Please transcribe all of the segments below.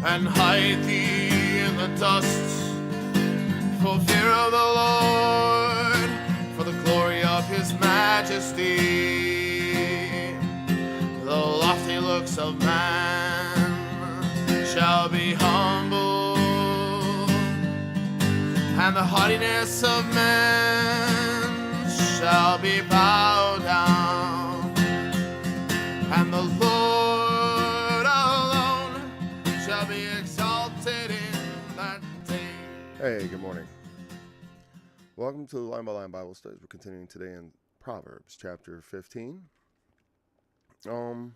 and hide thee in the dust, for fear of the Lord, for the glory of his majesty. The lofty looks of man shall be humble, and the haughtiness of men shall be bowed down, and the Lord alone shall be exalted in that day. Hey, good morning. Welcome to the Line by Line Bible Studies. We're continuing today in Proverbs chapter 15. And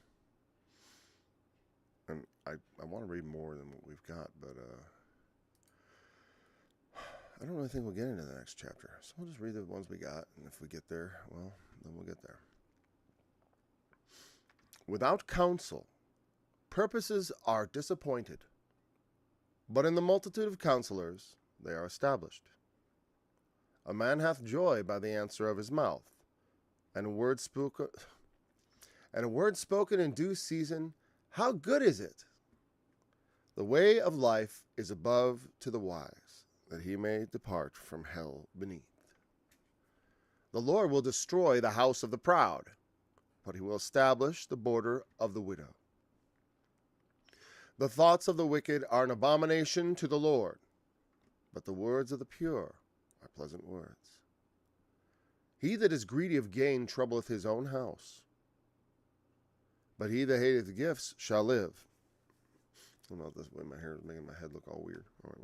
I want to read more than what we've got, but I don't really think we'll get into the next chapter. So we'll just read the ones we got, and if we get there, well, then we'll get there. Without counsel, purposes are disappointed, but in the multitude of counselors they are established. A man hath joy by the answer of his mouth, and a word spoken in due season, how good is it? The way of life is above to the wise, that he may depart from hell beneath. The Lord will destroy the house of the proud, but he will establish the border of the widow. The thoughts of the wicked are an abomination to the Lord, but the words of the pure are pleasant words. He that is greedy of gain troubleth his own house, but he that hateth gifts shall live. I don't know if this way my hair is making my head look all weird. All right,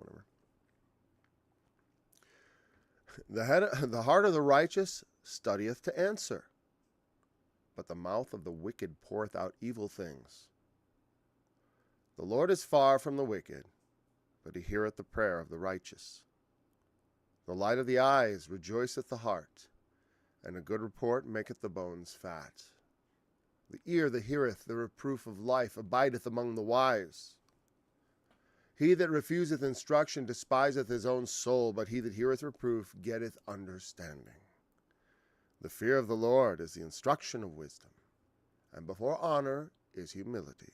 whatever. The heart of the righteous studieth to answer, but the mouth of the wicked poureth out evil things. The Lord is far from the wicked, but he heareth the prayer of the righteous. The light of the eyes rejoiceth the heart, and a good report maketh the bones fat. The ear that heareth the reproof of life abideth among the wise. He that refuseth instruction despiseth his own soul, but he that heareth reproof getteth understanding. The fear of the Lord is the instruction of wisdom, and before honor is humility.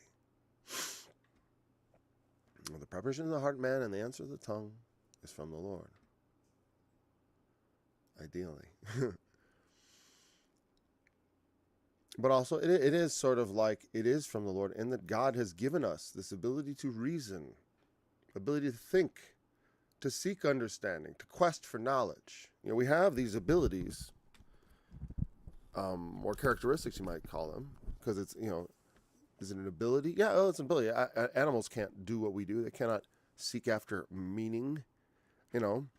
The preparation of the heart, man, and the answer of the tongue is from the Lord. Ideally. But also, it is sort of like it is from the Lord, in that God has given us this ability to reason, ability to think, to seek understanding, to quest for knowledge. You know, we have these abilities, or characteristics you might call them, because it's, you know, is it an ability? Yeah, it's an ability. Animals can't do what we do. They cannot seek after meaning, you know.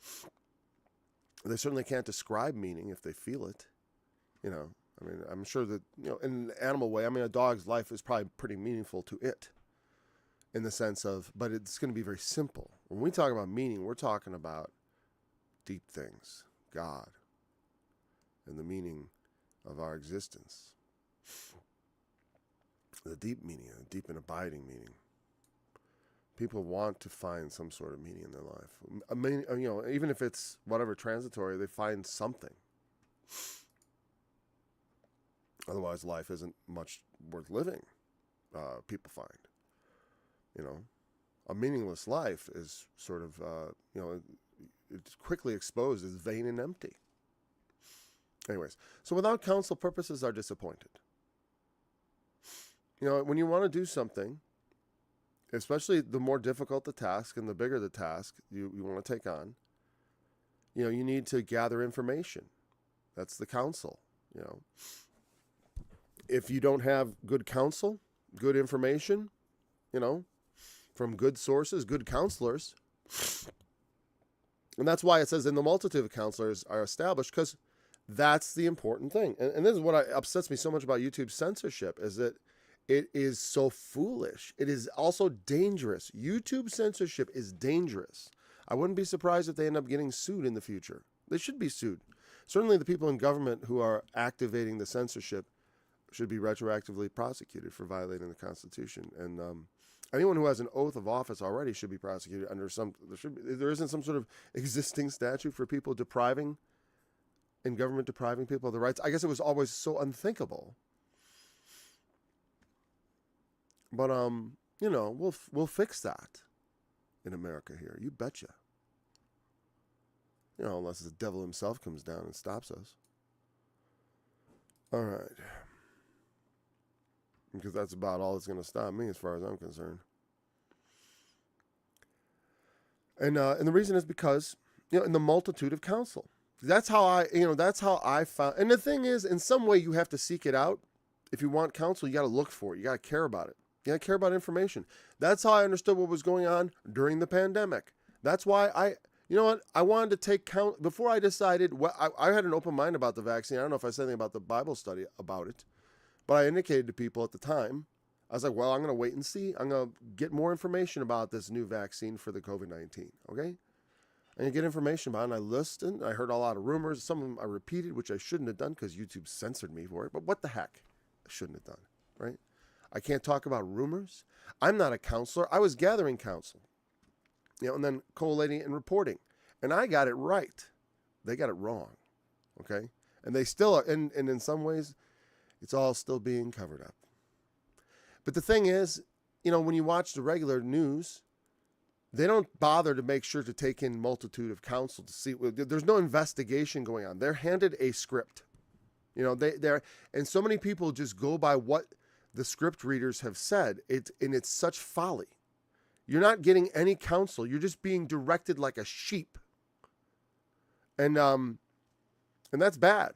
They certainly can't describe meaning if they feel it, you know. I mean, I'm sure that, you know, in an animal way, I mean, a dog's life is probably pretty meaningful to it in the sense of, but it's going to be very simple. When we talk about meaning, we're talking about deep things, God, and the meaning of our existence. The deep meaning, the deep and abiding meaning. People want to find some sort of meaning in their life. I mean, you know, even if it's whatever transitory, they find something. Otherwise, life isn't much worth living, people find. You know, a meaningless life is sort of, you know, it's quickly exposed as vain and empty. Anyways, so without counsel, purposes are disappointed. You know, when you want to do something, especially the more difficult the task and the bigger the task you want to take on, you know, you need to gather information. That's the counsel, you know. If you don't have good counsel, good information, you know, from good sources, good counselors, and that's why it says in the multitude of counselors are established, because that's the important thing. And this is what upsets me so much about YouTube censorship, is that it is so foolish. It is also dangerous. YouTube censorship is dangerous. I wouldn't be surprised if they end up getting sued in the future. They should be sued. Certainly the people in government who are activating the censorship should be retroactively prosecuted for violating the Constitution. And anyone who has an oath of office already should be prosecuted under there isn't some sort of existing statute for people depriving people of the rights. I guess it was always so unthinkable. But you know, we'll fix that. in America here. You betcha. Unless the devil himself comes down and stops us. All right. Because that's about all that's going to stop me as far as I'm concerned. And the reason is because, in the multitude of counsel. That's how I found. And the thing is, in some way, you have to seek it out. If you want counsel, you got to look for it. You got to care about it. You got to care about information. That's how I understood what was going on during the pandemic. That's why I wanted to take count before I decided. I had an open mind about the vaccine. I don't know if I said anything about the Bible study about it, but I indicated to people at the time, I was like, well, I'm going to wait and see. I'm going to get more information about this new vaccine for the COVID-19, okay? And you get information about it, and I listened. I heard a lot of rumors. Some of them I repeated, which I shouldn't have done because YouTube censored me for it. But what the heck? I shouldn't have done, right? I can't talk about rumors. I'm not a counselor. I was gathering counsel, and then collating and reporting. And I got it right. They got it wrong, okay? And they still are, and in some ways, it's all still being covered up. But the thing is, when you watch the regular news, they don't bother to make sure to take in multitude of counsel to see. There's no investigation going on. They're handed a script. And so many people just go by what the script readers have said. It's such folly. You're not getting any counsel. You're just being directed like a sheep. And that's bad.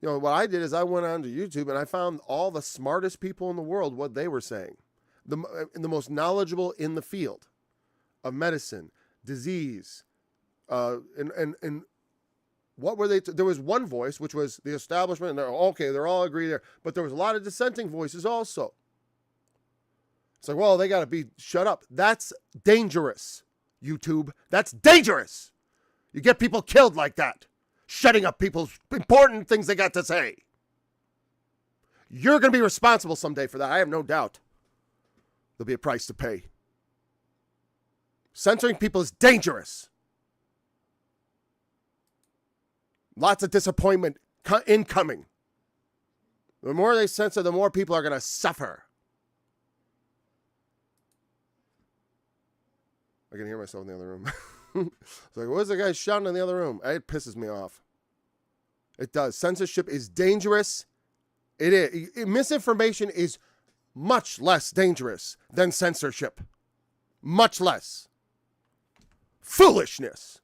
What I did is I went onto YouTube and I found all the smartest people in the world, what they were saying. The most knowledgeable in the field of medicine, disease, and what were they? There was one voice, which was the establishment, and they're all agreed there. But there was a lot of dissenting voices also. It's like, well, they got to be shut up. That's dangerous, YouTube. That's dangerous. You get people killed like that. Shutting up people's important things they got to say. You're going to be responsible someday for that. I have no doubt. There'll be a price to pay. Censoring people is dangerous. Lots of disappointment incoming. The more they censor, the more people are going to suffer. I can hear myself in the other room. It's like, what's the guy shouting in the other room? It pisses me off. It does. Censorship is dangerous. It is. Misinformation is much less dangerous than censorship. Much less. Foolishness.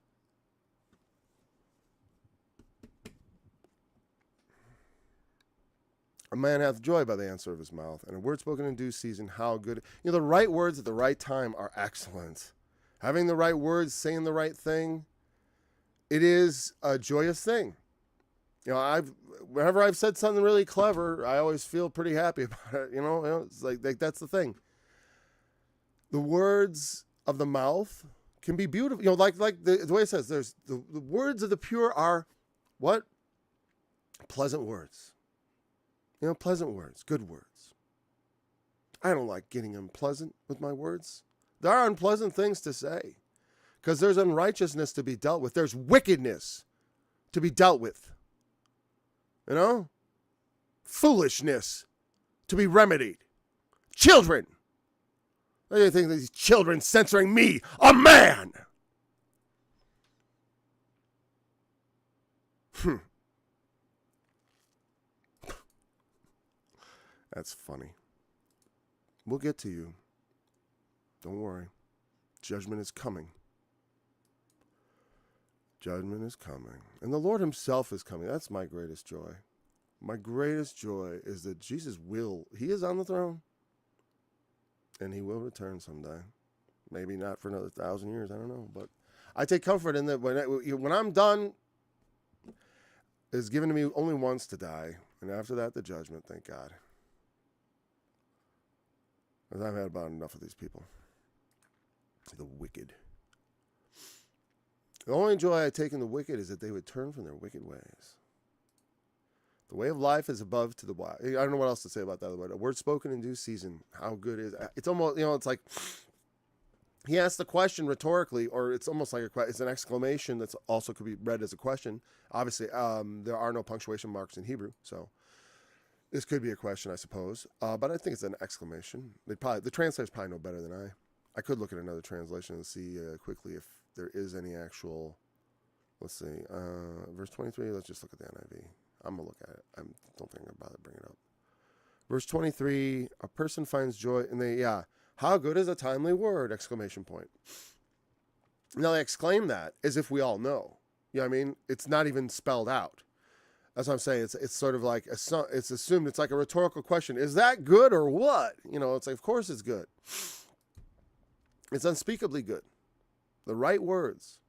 A man hath joy by the answer of his mouth, and a word spoken in due season, how good. The right words at the right time are excellent. Having the right words, saying the right thing, it is a joyous thing. Whenever I've said something really clever, I always feel pretty happy about it. It's like that's the thing. The words of the mouth can be beautiful. Like the way it says, there's the words of the pure are what? Pleasant words. Pleasant words, good words. I don't like getting unpleasant with my words. There are unpleasant things to say because there's unrighteousness to be dealt with. There's wickedness to be dealt with. Foolishness to be remedied. Children. What do you think these children censoring me, a man? That's funny. We'll get to you. Don't worry. Judgment is coming. Judgment is coming. And the Lord himself is coming. That's my greatest joy. My greatest joy is that Jesus he is on the throne. And he will return someday. Maybe not for another 1,000 years. I don't know. But I take comfort in that when I'm done, it's given to me only once to die. And after that, the judgment, thank God. Because I've had about enough of these people. The wicked. The only joy I take in the wicked is that they would turn from their wicked ways. The way of life is above to the wise. I don't know what else to say about that. A word spoken in due season. How good is it? It's almost, it's like he asked the question rhetorically, or it's almost like it's an exclamation that's also could be read as a question. Obviously, there are no punctuation marks in Hebrew, so this could be a question, I suppose. But I think it's an exclamation. The translators probably know better than I could look at another translation and see quickly if there is any actual. Let's see, verse 23. Let's just look at the NIV. I'm gonna look at it. I don't think I'm gonna bother bringing it up. Verse 23. A person finds joy, and how good is a timely word! Exclamation point. Now they exclaim that as if we all know. You know what I mean? It's not even spelled out. That's what I'm saying. It's sort of like it's assumed. It's like a rhetorical question. Is that good or what? It's like, of course it's good. It's unspeakably good. The right words,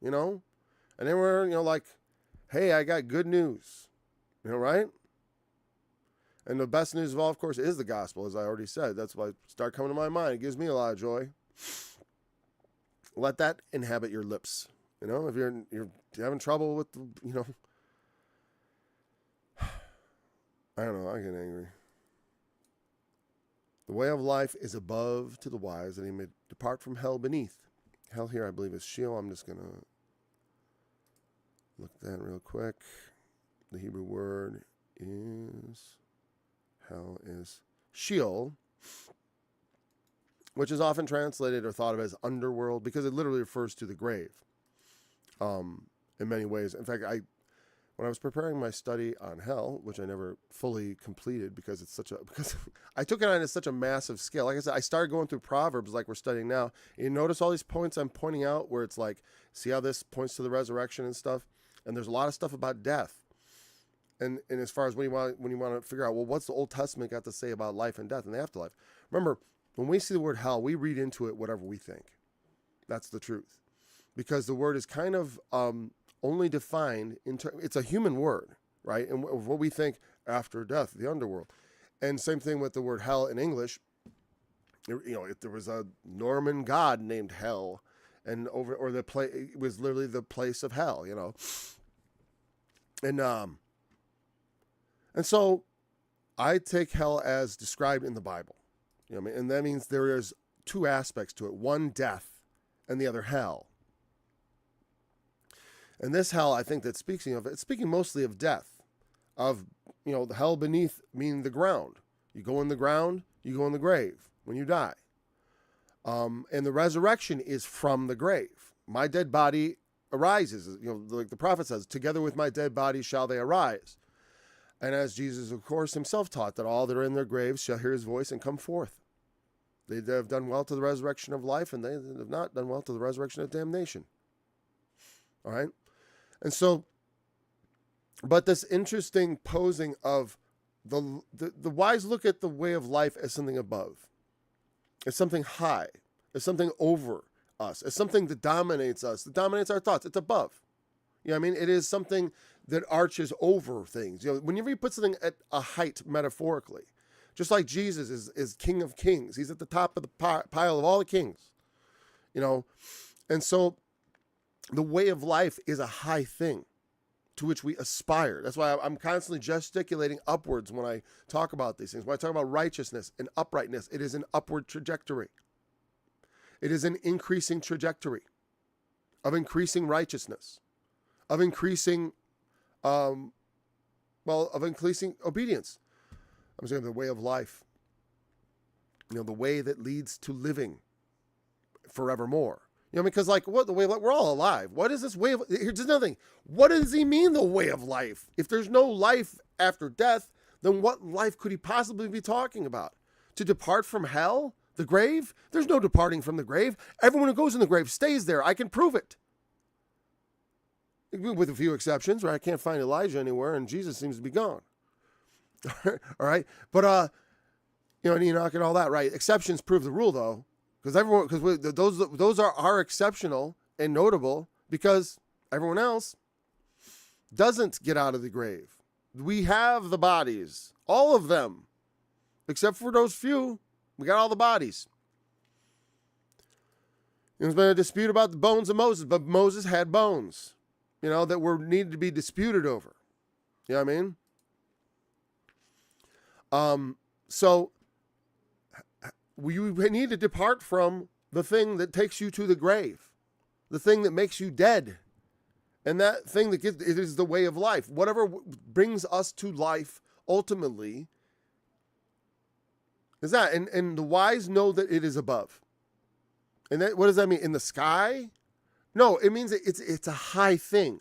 And then we're, like, hey, I got good news, right? And the best news of all, of course, is the gospel, as I already said. That's why it start coming to my mind. It gives me a lot of joy. Let that inhabit your lips. If you're having trouble with, I don't know, I get angry. The way of life is above to the wise, that he may depart from hell beneath. Hell here, I believe, is Sheol. I'm just going to look at that real quick. The Hebrew word hell is Sheol, which is often translated or thought of as underworld, because it literally refers to the grave in many ways. In fact, when I was preparing my study on hell, which I never fully completed because I took it on as such a massive scale. Like I said, I started going through Proverbs like we're studying now. And you notice all these points I'm pointing out where it's like, see how this points to the resurrection and stuff? And there's a lot of stuff about death. And as far as when you want to figure out, well, what's the Old Testament got to say about life and death and the afterlife? Remember, when we see the word hell, we read into it whatever we think. That's the truth. Because the word is kind of only defined it's a human word, right? And what we think after death, the underworld. And same thing with the word hell in English. If there was a Norman god named Hell, and it was literally the place of hell, And so I take hell as described in the Bible. And that means there is two aspects to it. One, death, and the other, hell. And this hell, I think it's speaking mostly of death, of, the hell beneath, meaning the ground. You go in the ground, you go in the grave when you die. And the resurrection is from the grave. My dead body arises, like the prophet says, together with my dead body shall they arise. And as Jesus, of course, himself taught, that all that are in their graves shall hear his voice and come forth. They have done well to the resurrection of life, and they have not done well to the resurrection of damnation. All right? And so, but this interesting posing of the wise look at the way of life as something above, as something high, as something over us, as something that dominates us, that dominates our thoughts. It's above. It is something that arches over things. Whenever you put something at a height metaphorically, just like Jesus is King of Kings. He's at the top of the pile of all the kings. And so the way of life is a high thing to which we aspire. That's why I'm constantly gesticulating upwards when I talk about these things. When I talk about righteousness and uprightness, it is an upward trajectory. It is an increasing trajectory of increasing righteousness, of increasing, increasing obedience. I'm saying the way of life, the way that leads to living forevermore. Because what the way of life, we're all alive. What is this way of, here's another thing. What does he mean, the way of life? If there's no life after death, then what life could he possibly be talking about? To depart from hell, the grave? There's no departing from the grave. Everyone who goes in the grave stays there. I can prove it. With a few exceptions, right? I can't find Elijah anywhere, and Jesus seems to be gone. All right? But, and Enoch and all that, right? Exceptions prove the rule, though. Because those are exceptional and notable because everyone else doesn't get out of the grave. We have the bodies, all of them, except for those few. We got all the bodies. There's been a dispute about the bones of Moses, but Moses had bones, that needed to be disputed over. You know what I mean? So you need to depart from the thing that takes you to the grave, the thing that makes you dead, and that thing it is the way of life. Whatever brings us to life ultimately is that, and the wise know that it is above. And that, what does that mean? In the sky? No, it means it's a high thing.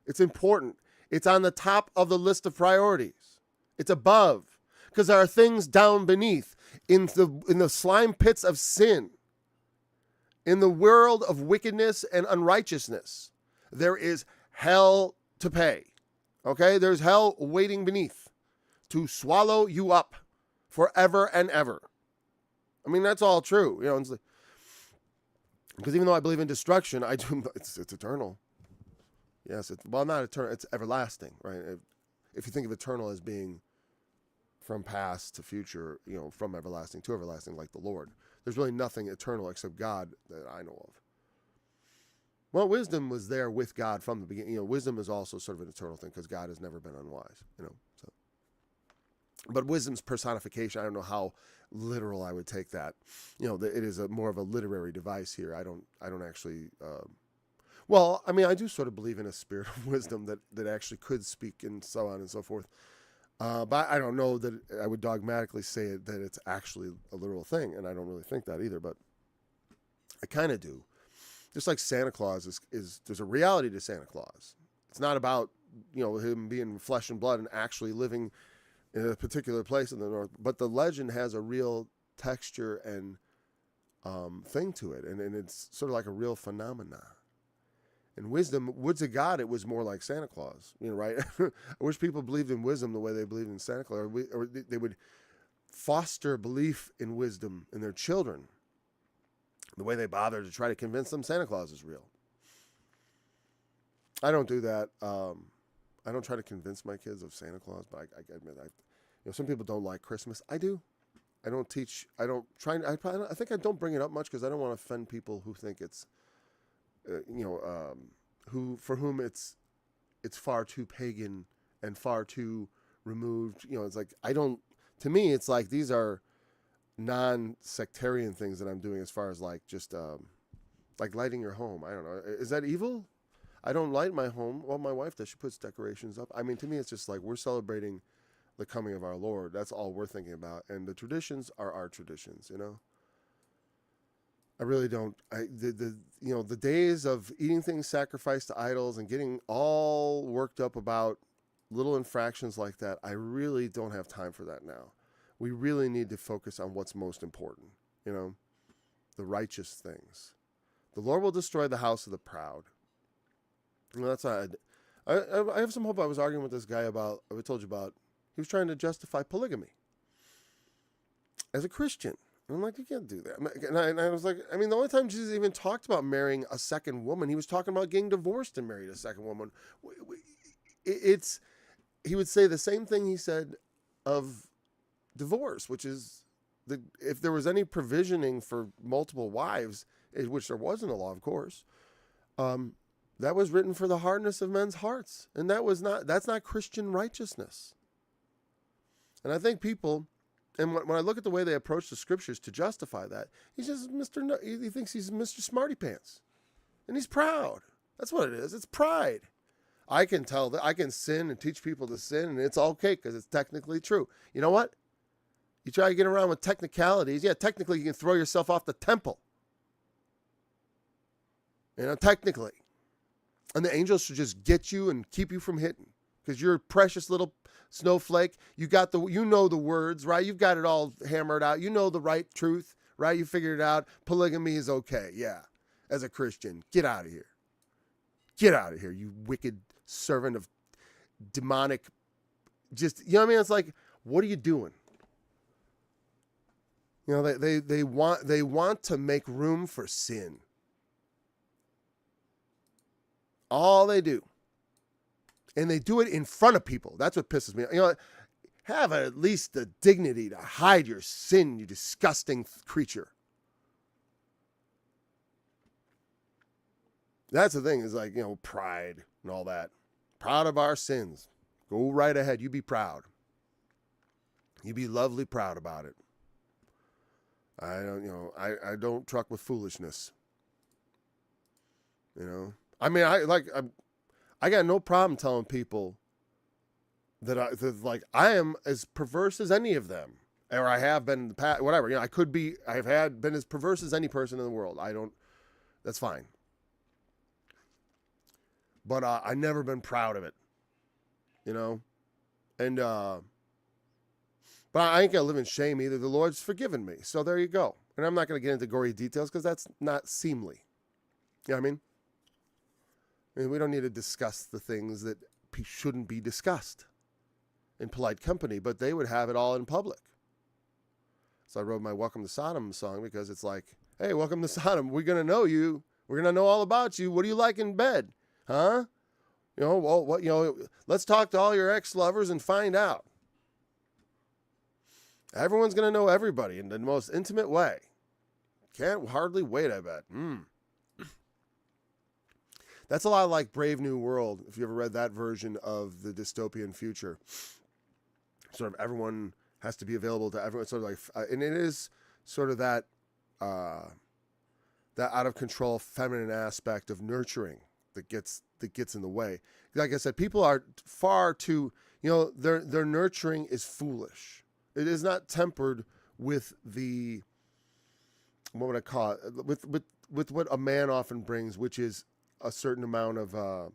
It's important. It's on the top of the list of priorities. It's above. Because there are things down beneath in the slime pits of sin. In the world of wickedness and unrighteousness, there is hell to pay. Okay? There's hell waiting beneath to swallow you up forever and ever. I mean, that's all true. You know, it's like, because even though I believe in destruction, I do. It's eternal. Yes, not eternal. It's everlasting, right? If you think of eternal as being from past to future, you know, from everlasting to everlasting, like the Lord, there's really nothing eternal except God that I know of. Well, wisdom was there with God from the beginning. You know, wisdom is also sort of an eternal thing because God has never been unwise. You know, so. But wisdom's personification, I don't know how literal I would take that. You know, it is more of a literary device here. I don't actually. Well, I mean, I do sort of believe in a spirit of wisdom that actually could speak and so on and so forth. But I don't know that I would dogmatically say that it's actually a literal thing, and I don't really think that either. But I kind of do. Just like Santa Claus is there's a reality to Santa Claus. It's not about, you know, him being flesh and blood and actually living in a particular place in the north, but the legend has a real texture and thing to it, and it's sort of like a real phenomena. And wisdom, woods of God, it was more like Santa Claus, you know, right? I wish people believed in wisdom the way they believed in Santa Claus, or they would foster belief in wisdom in their children the way they bother to try to convince them Santa Claus is real. I don't do that. I don't try to convince my kids of Santa Claus, but I admit, you know, some people don't like Christmas. I do. I don't teach. I don't try. I think I don't bring it up much because I don't want to offend people who think it's, you know, for whom it's far too pagan and far too removed. You know, it's like to me, it's like these are non-sectarian things that I'm doing as far as like just like lighting your home. I don't know. Is that evil? I don't light my home. Well, my wife does. She puts decorations up. I mean, to me, it's just like we're celebrating the coming of our Lord. That's all we're thinking about. And the traditions are our traditions, you know? I really don't. You know, the days of eating things sacrificed to idols and getting all worked up about little infractions like that, I really don't have time for that now. We really need to focus on what's most important, you know? The righteous things. The Lord will destroy the house of the proud. You know, that's not. I have some hope. I was arguing with this guy about. I told you about. He was trying to justify polygamy as a Christian. And I'm like, you can't do that. And I was like, I mean, the only time Jesus even talked about marrying a second woman, he was talking about getting divorced and married a second woman. He would say the same thing he said of divorce, which is if there was any provisioning for multiple wives, which there was in the law, of course. That was written for the hardness of men's hearts. And that's not Christian righteousness. And I think people, and when I look at the way they approach the scriptures to justify that, he thinks he's Mr. Smarty Pants. And he's proud. That's what it is. It's pride. I can tell that I can sin and teach people to sin, and it's okay because it's technically true. You know what? You try to get around with technicalities. Yeah, technically you can throw yourself off the temple. You know, technically. And the angels should just get you and keep you from hitting because you're a precious little snowflake. You know the words, right? You've got it all hammered out. You know the right truth, right? You figured it out. Polygamy is okay. Yeah. As a Christian, get out of here. Get out of here, you wicked servant of demonic. Just, you know what I mean? It's like, what are you doing? You know, they want to make room for sin. All they do. And they do it in front of people. That's what pisses me off. You know, have at least the dignity to hide your sin, you disgusting creature. That's the thing, is like, you know, pride and all that. Proud of our sins. Go right ahead. You be proud. You be lovely proud about it. I don't truck with foolishness. You know? I mean, I got no problem telling people that I am as perverse as any of them. or I have been in the past, whatever. I could be, been as perverse as any person in the world. That's fine. But I've never been proud of it, and but I ain't gonna live in shame either. The Lord's forgiven me, so there you go. And I'm not gonna get into gory details because that's not seemly. You know what I mean? We don't need to discuss the things that shouldn't be discussed in polite company, but they would have it all in public. So I wrote my Welcome to Sodom song because it's like, hey, welcome to Sodom. We're going to know you. We're going to know all about you. What do you like in bed? Huh? Let's talk to all your ex-lovers and find out. Everyone's going to know everybody in the most intimate way. Can't hardly wait, I bet. That's a lot like Brave New World, if you ever read that version of the dystopian future. Sort of everyone has to be available to everyone. Sort of like, and it is sort of that out of control feminine aspect of nurturing that gets in the way. Like I said, people are far too, their nurturing is foolish. It is not tempered with the, what would I call it? With what a man often brings, which is a certain amount of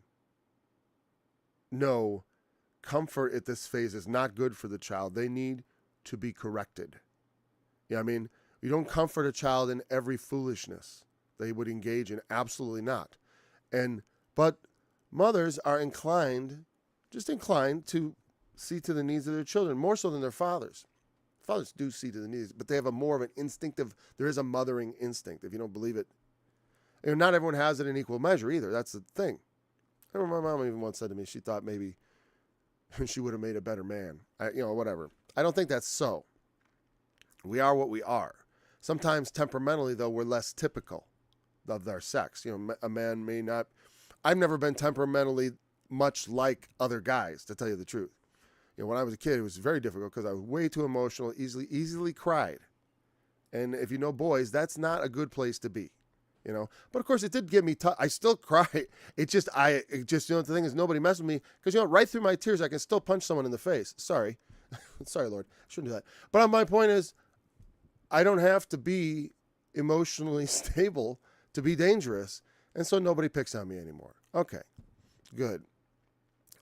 no, comfort at this phase is not good for the child. They need to be corrected. I mean, you don't comfort a child in every foolishness they would engage in. Absolutely not. But mothers are inclined to see to the needs of their children, more so than their fathers. Fathers do see to the needs, but they have more of an instinctive, there is a mothering instinct, if you don't believe it. And not everyone has it in equal measure either. That's the thing. I remember my mom even once said to me, she thought maybe she would have made a better man. Whatever. I don't think that's so. We are what we are. Sometimes temperamentally, though, we're less typical of their sex. A man may not. I've never been temperamentally much like other guys, to tell you the truth. When I was a kid, it was very difficult because I was way too emotional, easily cried. And if you know boys, that's not a good place to be. But of course it did give me I still cry. The thing is, nobody messed with me because, right through my tears, I can still punch someone in the face. Sorry, Lord, I shouldn't do that. But my point is, I don't have to be emotionally stable to be dangerous. And so nobody picks on me anymore. Okay, good.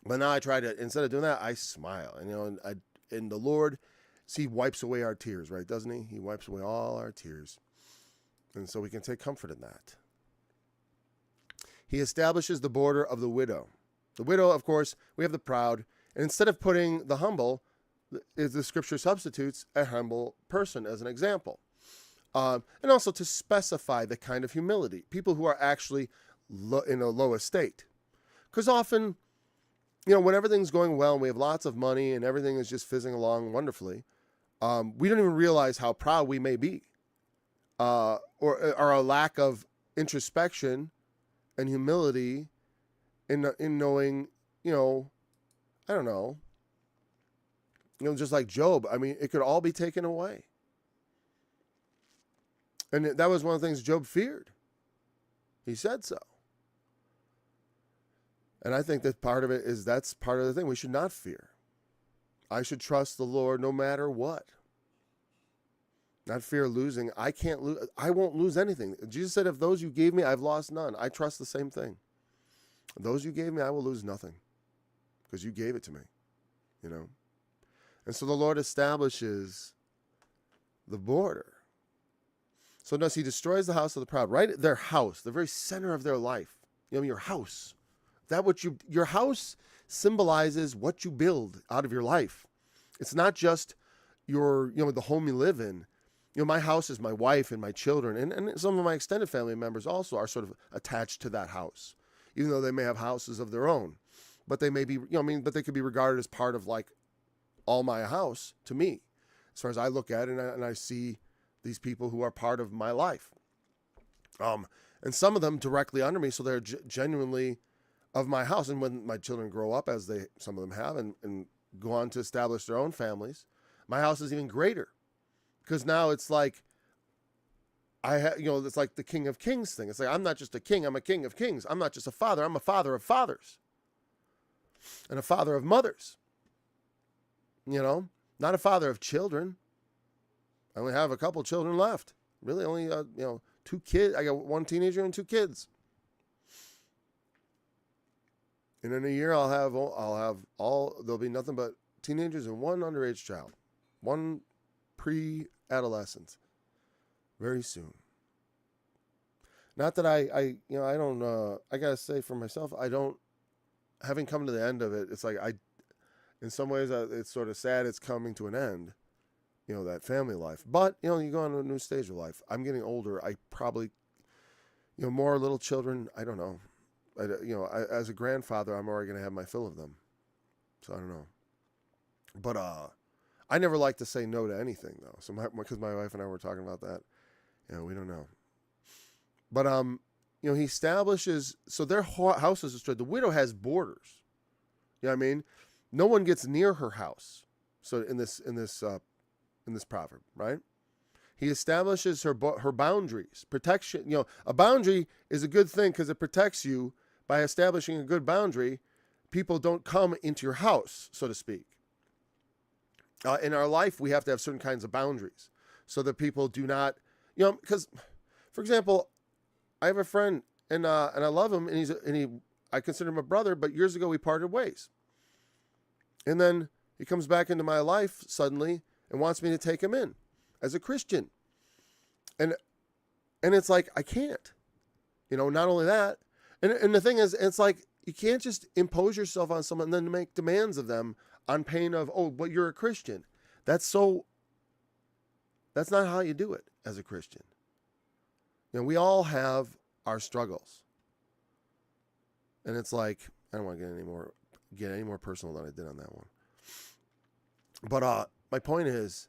But now I try to, instead of doing that, I smile. And the Lord, he wipes away our tears, right? Doesn't he? He wipes away all our tears. And so we can take comfort in that. He establishes the border of the widow. The widow, of course, we have the proud. And instead of putting the humble, the scripture substitutes a humble person as an example. And also to specify the kind of humility. People who are actually in a low estate. Because often, when everything's going well and we have lots of money and everything is just fizzing along wonderfully, we don't even realize how proud we may be. Or a lack of introspection and humility in knowing, I don't know, just like Job. I mean, it could all be taken away. And that was one of the things Job feared. He said so. And I think that part of it is, that's part of the thing we should not fear. I should trust the Lord no matter what. Not fear losing. I won't lose anything. Jesus said, if those you gave me, I've lost none. I trust the same thing. Those you gave me, I will lose nothing. Because you gave it to me. And so the Lord establishes the border. So notice he destroys the house of the proud. Right? Their house, the very center of their life. Your house. Your house symbolizes what you build out of your life. It's not just the home you live in. My house is my wife and my children, and some of my extended family members also are sort of attached to that house, even though they may have houses of their own. But they may be, but they could be regarded as part of like all my house to me, as far as I look at it, and I see these people who are part of my life. And some of them directly under me, so they're genuinely of my house. And when my children grow up, as some of them have, and go on to establish their own families, my house is even greater. Because now it's like, it's like the King of Kings thing. It's like, I'm not just a king, I'm a King of Kings. I'm not just a father, I'm a father of fathers. And a father of mothers. Not a father of children. I only have a couple children left. Really, only 2 kids. I got 1 teenager and 2 kids. And in a year, I'll have all. There'll be nothing but teenagers and 1 underage child, 1 pre-adolescent. Very soon. Not that I don't. I gotta say for myself, I don't. Having come to the end of it, it's like in some ways, it's sort of sad. It's coming to an end. That family life. But you go on to a new stage of life. I'm getting older. I probably, more little children. I don't know. As a grandfather, I'm already going to have my fill of them. So I don't know. But I never like to say no to anything, though. So because my wife and I were talking about that, we don't know. But he establishes, so their house is destroyed. The widow has borders. You know what I mean? No one gets near her house. So in this proverb, right? He establishes her boundaries, protection. A boundary is a good thing because it protects you. By establishing a good boundary, people don't come into your house, so to speak. In our life, we have to have certain kinds of boundaries so that people do not, because, for example, I have a friend and I love him and I consider him a brother, but years ago we parted ways. And then he comes back into my life suddenly and wants me to take him in as a Christian. And it's like, I can't, not only that. And the thing is, it's like, you can't just impose yourself on someone and then make demands of them on pain of, but you're a Christian. That's not how you do it as a Christian. We all have our struggles. And it's like, I don't want to get any more personal than I did on that one. But my point is,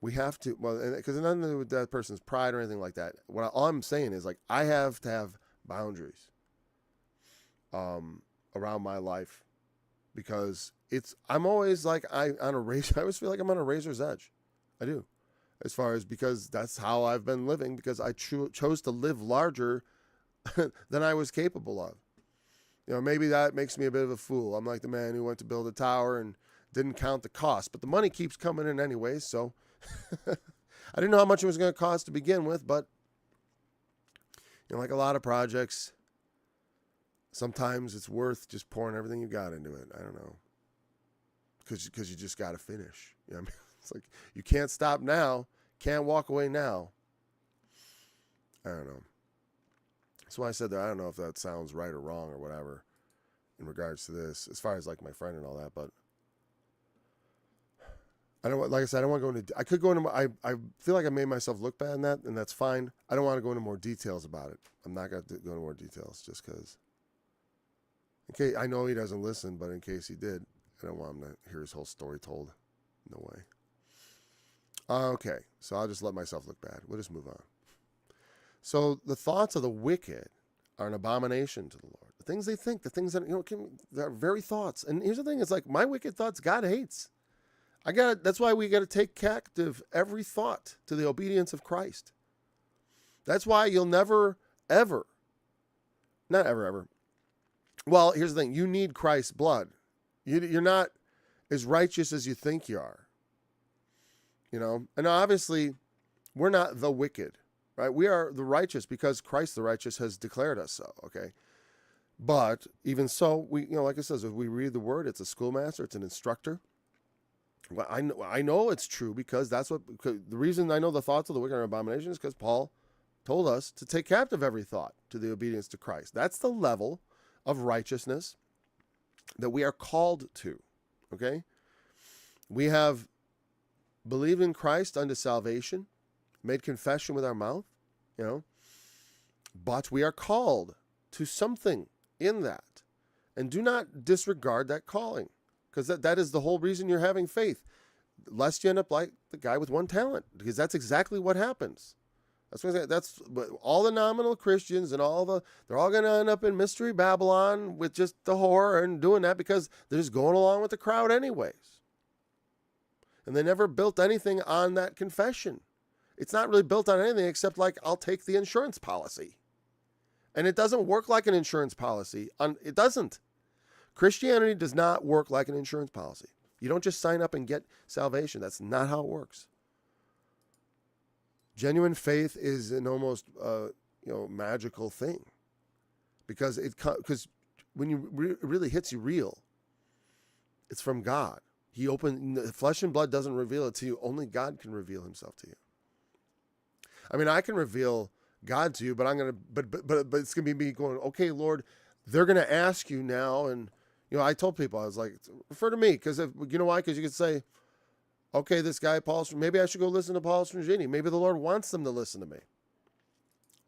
we have to, because nothing to do with that person's pride or anything like that. All I'm saying is, like, I have to have boundaries around my life, because I'm always like, I always feel like I'm on a razor's edge. I do, because that's how I've been living, because I chose to live larger than I was capable of. Maybe that makes me a bit of a fool. I'm like the man who went to build a tower and didn't count the cost, but the money keeps coming in anyway, so I didn't know how much it was going to cost to begin with, but like a lot of projects, sometimes it's worth just pouring everything you got into it. I don't know, because you just got to finish. It's like, you can't stop now, can't walk away now. I don't know. That's why I said that. I don't know if that sounds right or wrong or whatever in regards to this, as far as like my friend and all that, but I don't, like I said, I don't want to go into, I could go into, I feel like I made myself look bad in that, and that's fine. I don't want to go into more details about it. I'm not going to go into more details just because, in case, I know he doesn't listen, but in case he did, I don't want him to hear his whole story told. No way. Okay, so I'll just let myself look bad. We'll just move on. So the thoughts of the wicked are an abomination to the Lord. The things they think, the things that, they're very thoughts. And here's the thing, it's like, my wicked thoughts God hates. That's why we got to take captive every thought to the obedience of Christ. That's why you'll never, ever, not ever, ever. Well, here's the thing. You need Christ's blood. You're not as righteous as you think you are. And obviously we're not the wicked, right? We are the righteous because Christ the righteous has declared us so, okay? But even so, we, like it says, if we read the word, it's a schoolmaster, it's an instructor. Well, I know it's true because the reason I know the thoughts of the wicked are abomination is because Paul told us to take captive every thought to the obedience to Christ. That's the level of righteousness that we are called to, okay? We have believed in Christ unto salvation, made confession with our mouth, but we are called to something in that. And do not disregard that calling, because that is the whole reason you're having faith, lest you end up like the guy with 1 talent, because that's exactly what happens. That's what all the nominal Christians and they're all going to end up in Mystery Babylon with just the horror and doing that because they're just going along with the crowd anyways. And they never built anything on that confession. It's not really built on anything except like, I'll take the insurance policy. And it doesn't work like an insurance policy. It doesn't. Christianity does not work like an insurance policy. You don't just sign up and get salvation. That's not how it works. Genuine faith is an almost magical thing, because when it really hits you real, it's from God. Flesh and blood doesn't reveal it to you. Only God can reveal himself to you. I mean, I can reveal God to you, but but it's gonna be me going, okay, Lord, they're gonna ask you now, and I told people, I was like, refer to me, because you know why? Because you could say, okay, this guy maybe I should go listen to Paul Strangini. Maybe the Lord wants them to listen to me.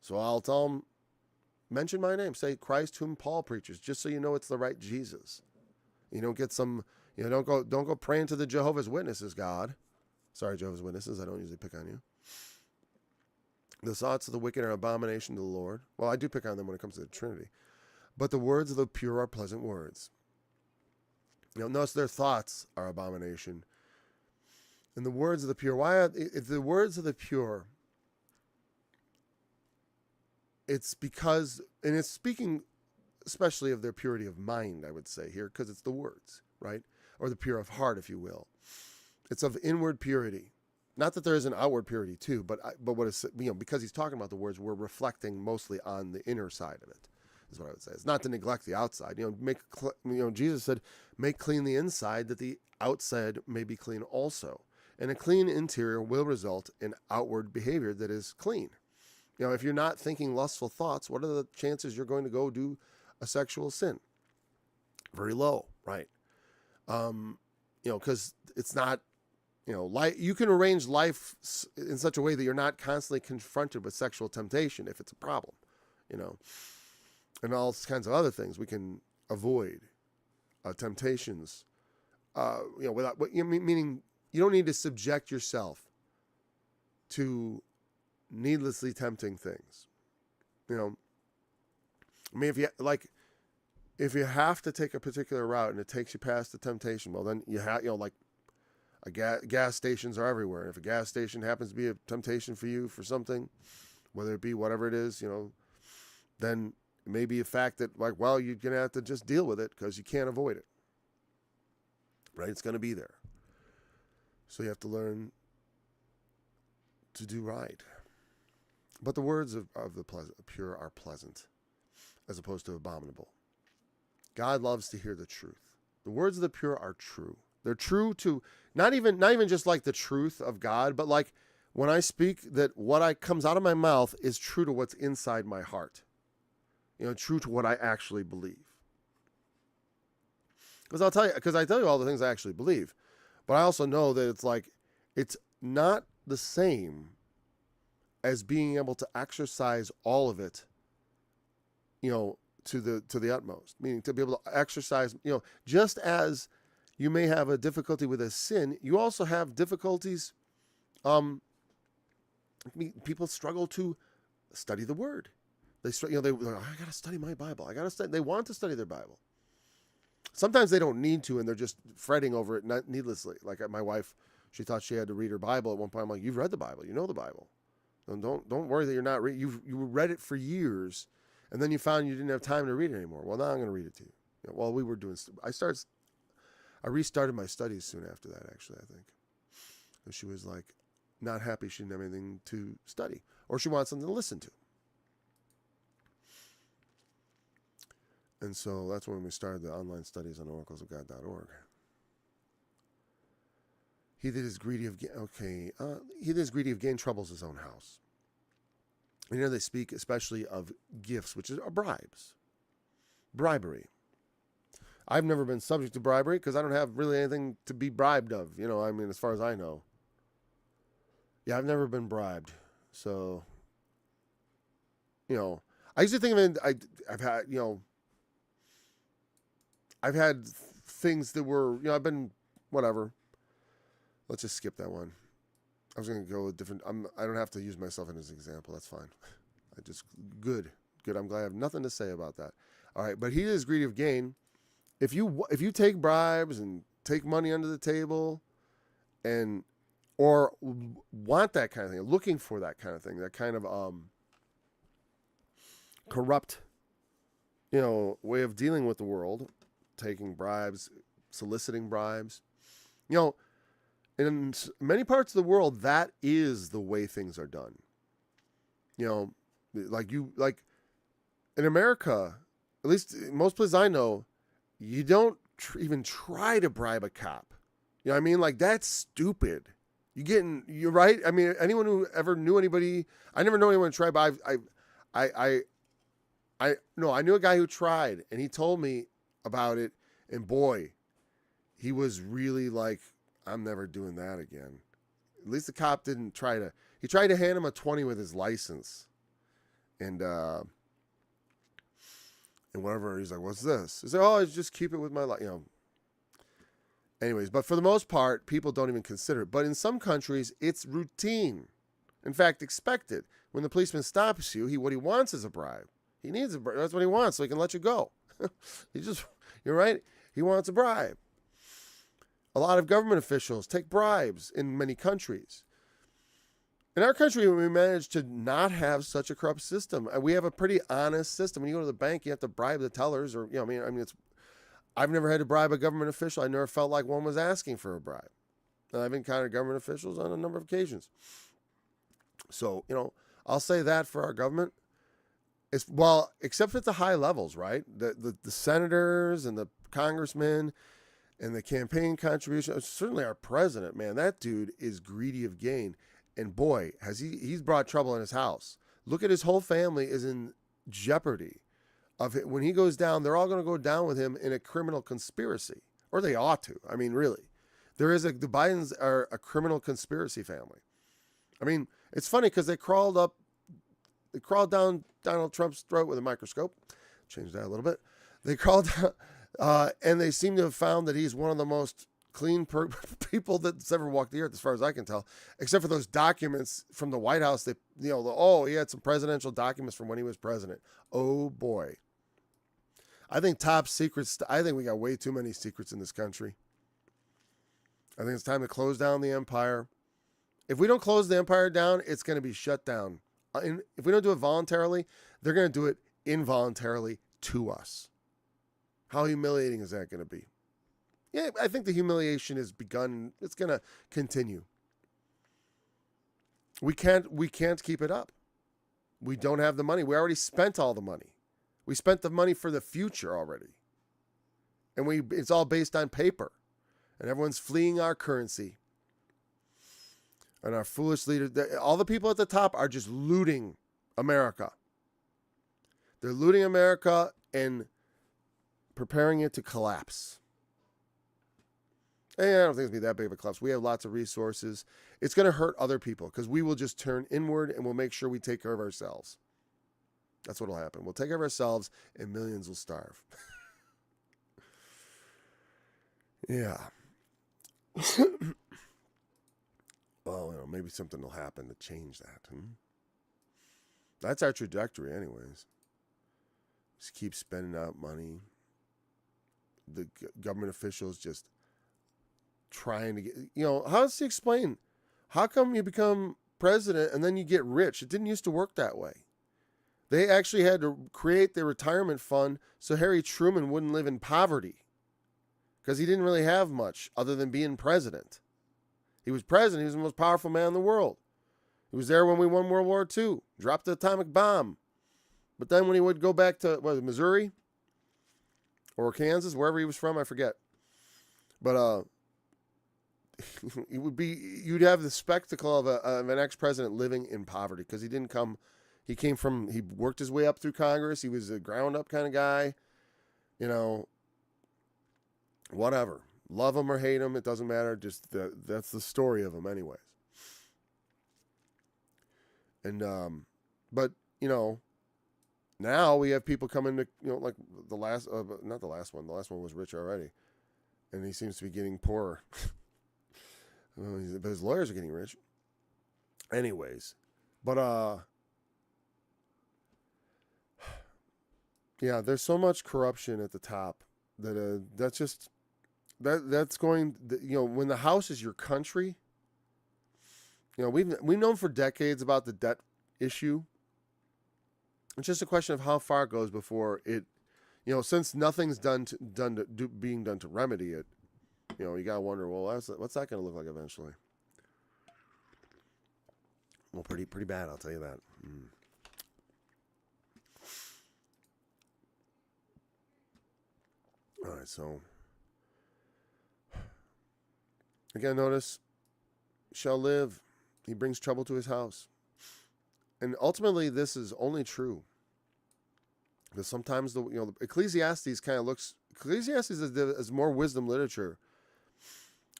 So I'll tell them, mention my name, say Christ whom Paul preaches, just so you know it's the right Jesus. You don't get some, don't go praying to the Jehovah's Witnesses, God. Sorry, Jehovah's Witnesses, I don't usually pick on you. The thoughts of the wicked are an abomination to the Lord. Well, I do pick on them when it comes to the Trinity. But the words of the pure are pleasant words. Notice their thoughts are abomination. And the words of the pure, if the words of the pure, it's because, and it's speaking especially of their purity of mind, I would say here, because it's the words, right? Or the pure of heart, if you will. It's of inward purity. Not that there is an outward purity too, but what is, because he's talking about the words, we're reflecting mostly on the inner side of it, is what I would say. It's not to neglect the outside. Jesus said, make clean the inside that the outside may be clean also. And a clean interior will result in outward behavior that is clean. If you're not thinking lustful thoughts, what are the chances you're going to go do a sexual sin? Very low, right? Because it's not, you can arrange life in such a way that you're not constantly confronted with sexual temptation if it's a problem, and all kinds of other things we can avoid temptations, without, meaning you don't need to subject yourself to needlessly tempting things. If you have to take a particular route and it takes you past the temptation, well, then you have, gas stations are everywhere. And if a gas station happens to be a temptation for you for something, whether it be whatever it is, then it may be a fact that, you're going to have to just deal with it because you can't avoid it. Right? It's going to be there. So you have to learn to do right. But the words of the pure are pleasant, as opposed to abominable. God loves to hear the truth. The words of the pure are true. They're true to not even just like the truth of God, but like when I speak, that what comes out of my mouth is true to what's inside my heart. True to what I actually believe. Because I tell you all the things I actually believe, but I also know that it's not the same as being able to exercise all of it, to the utmost. Meaning to be able to exercise, just as you may have a difficulty with a sin, you also have difficulties. People struggle to study the Word. I got to study my Bible. They want to study their Bible. Sometimes they don't need to, and they're just fretting over it needlessly. Like my wife, she thought she had to read her Bible at one point. I'm like, you've read the Bible. You know the Bible. Don't worry that you're not reading. You read it for years, and then you found you didn't have time to read it anymore. Well, now I'm going to read it to you. While we were doing, I restarted my studies soon after that. Actually, I think, and she was like, not happy she didn't have anything to study, or she wants something to listen to. And so that's when we started the online studies on oraclesofgod.org. He that is greedy of gain troubles his own house. And here they speak especially of gifts, which are bribes. Bribery. I've never been subject to bribery because I don't have really anything to be bribed of. As far as I know. Yeah, I've never been bribed. So, I used to think of it, I've had things that were, I've been, whatever. Let's just skip that one. I was going to go with different, I don't have to use myself as an example. That's fine. Good. I'm glad I have nothing to say about that. All right, but he is greedy of gain. If you take bribes and take money under the table or want that kind of thing, looking for that kind of thing, that kind of corrupt, way of dealing with the world, taking bribes, soliciting bribes, You know, in many parts of the world, that is the way things are done. You know, like in America, at least most places I know, you don't even try to bribe a cop. You know what I mean? Like, that's stupid. You're right. I mean, anyone who ever knew anybody, I never know anyone who tried, but I knew a guy who tried, and he told me about it, and boy, he was really like, I'm never doing that again. At least the cop didn't he tried to hand him a 20 with his license. And whatever, he's like, what's this? He said, oh, I just keep it with my, Anyways, but for the most part, people don't even consider it. But in some countries, it's routine. In fact, expected. When the policeman stops you, what he wants is a bribe. He needs a bribe. That's what he wants, so he can let you go. You're right. He wants a bribe. A lot of government officials take bribes in many countries. In our country, we managed to not have such a corrupt system. We have a pretty honest system. When you go to the bank, you have to bribe the tellers, or I've never had to bribe a government official. I never felt like one was asking for a bribe. And I've encountered government officials on a number of occasions. So, I'll say that for our government. Except at the high levels, right? The senators and the congressmen and the campaign contribution. Certainly our president, man, that dude is greedy of gain. And boy, he's brought trouble in his house. Look at his whole family is in jeopardy. When he goes down, they're all going to go down with him in a criminal conspiracy. Or they ought to. I mean, really. The Bidens are a criminal conspiracy family. I mean, it's funny because they crawled down Donald Trump's throat with a microscope. Change that a little bit. They crawled down, and they seem to have found that he's one of the most clean people that's ever walked the earth, as far as I can tell, except for those documents from the White House. He had some presidential documents from when he was president. Oh boy. I think top secrets. I think we got way too many secrets in this country. I think it's time to close down the empire. If we don't close the empire down, it's going to be shut down. And if we don't do it voluntarily, they're going to do it involuntarily to us. How humiliating is that going to be? Yeah, I think the humiliation has begun. It's going to continue. We can't keep it up. We don't have the money. We already spent all the money. We spent the money for the future already. And it's all based on paper. And everyone's fleeing our currency. And our foolish leaders, all the people at the top are just looting America. They're looting America and preparing it to collapse. And I don't think it's going to be that big of a collapse. We have lots of resources. It's going to hurt other people because we will just turn inward and we'll make sure we take care of ourselves. That's what will happen. We'll take care of ourselves and millions will starve. Yeah. Well, maybe something will happen to change that. That's our trajectory anyways. Just keep spending out money. The government officials just trying to get, how does he explain? How come you become president and then you get rich? It didn't used to work that way. They actually had to create their retirement fund so Harry Truman wouldn't live in poverty because he didn't really have much other than being president. He was president. He was the most powerful man in the world. He was there when we won World War II, dropped the atomic bomb. But then when he would go back to Missouri or Kansas, wherever he was from, I forget. But you'd have the spectacle of an ex-president living in poverty because he worked his way up through Congress. He was a ground up kind of guy, whatever. Love him or hate him, it doesn't matter. Just that's the story of him anyways. And, but, now we have people coming to, like the last, not the last one. The last one was rich already. And he seems to be getting poorer. But his lawyers are getting rich. Anyways. But, yeah, there's so much corruption at the top that that's just, that's going, when the house is your country, we've known for decades about the debt issue. It's just a question of how far it goes before it, since nothing's being done to remedy it, You got to wonder, well, what's that going to look like eventually? Well, pretty bad, I'll tell you that. All right, so again, notice, shall live. He brings trouble to his house. And ultimately, this is only true. Because sometimes the Ecclesiastes kind of looks. Ecclesiastes is more wisdom literature,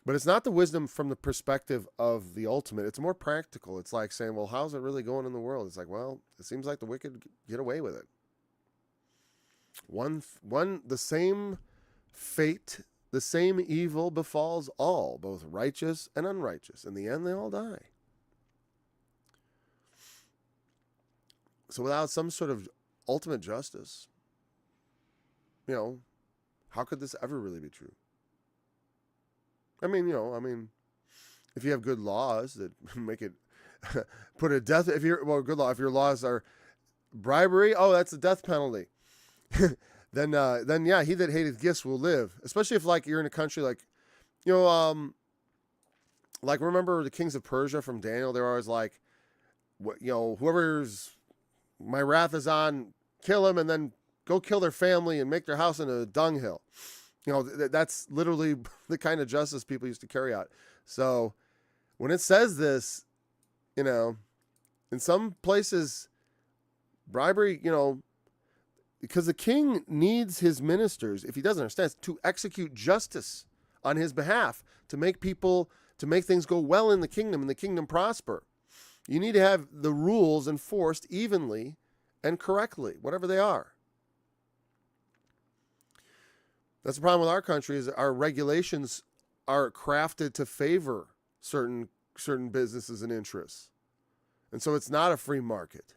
but it's not the wisdom from the perspective of the ultimate. It's more practical. It's like saying, well, how's it really going in the world? It's like, well, it seems like the wicked get away with it. The same fate, the same evil befalls all, both righteous and unrighteous. In the end, they all die. So without some sort of ultimate justice, how could this ever really be true? I mean, if you have good laws that make it put a death, if your laws are bribery, that's a death penalty. then yeah, he that hateth gifts will live. Especially if you're in a country like remember the kings of Persia from Daniel? They're always like, whoever's my wrath is on, kill him, and then go kill their family and make their house in a dunghill. That's literally the kind of justice people used to carry out. So when it says this, in some places, bribery, because the king needs his ministers, if he doesn't understand, to execute justice on his behalf, to make things go well in the kingdom and the kingdom prosper. You need to have the rules enforced evenly and correctly, whatever they are. That's the problem with our country, is our regulations are crafted to favor certain businesses and interests. And so it's not a free market.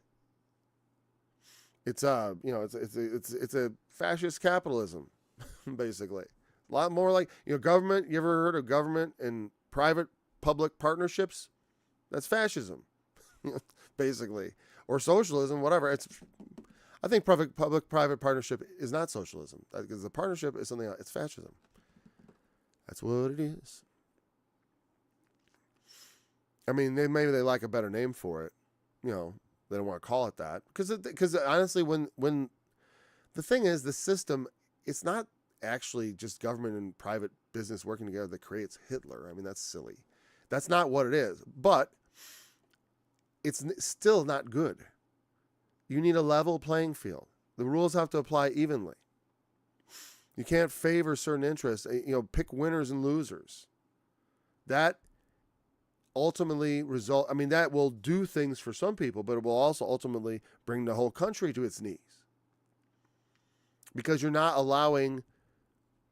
It's a fascist capitalism, basically. A lot more like, government. You ever heard of government and private public partnerships? That's fascism, basically, or socialism, whatever. I think public-private partnership is not socialism, because the partnership is something else. It's fascism. That's what it is. I mean, maybe they like a better name for it. They don't want to call it that, because honestly, when the thing is, the system, it's not actually just government and private business working together that creates Hitler. I mean, that's silly. That's not what it is. But it's still not good. You need a level playing field. The rules have to apply evenly. You can't favor certain interests. Pick winners and losers. That ultimately that will do things for some people, but it will also ultimately bring the whole country to its knees. Because you're not allowing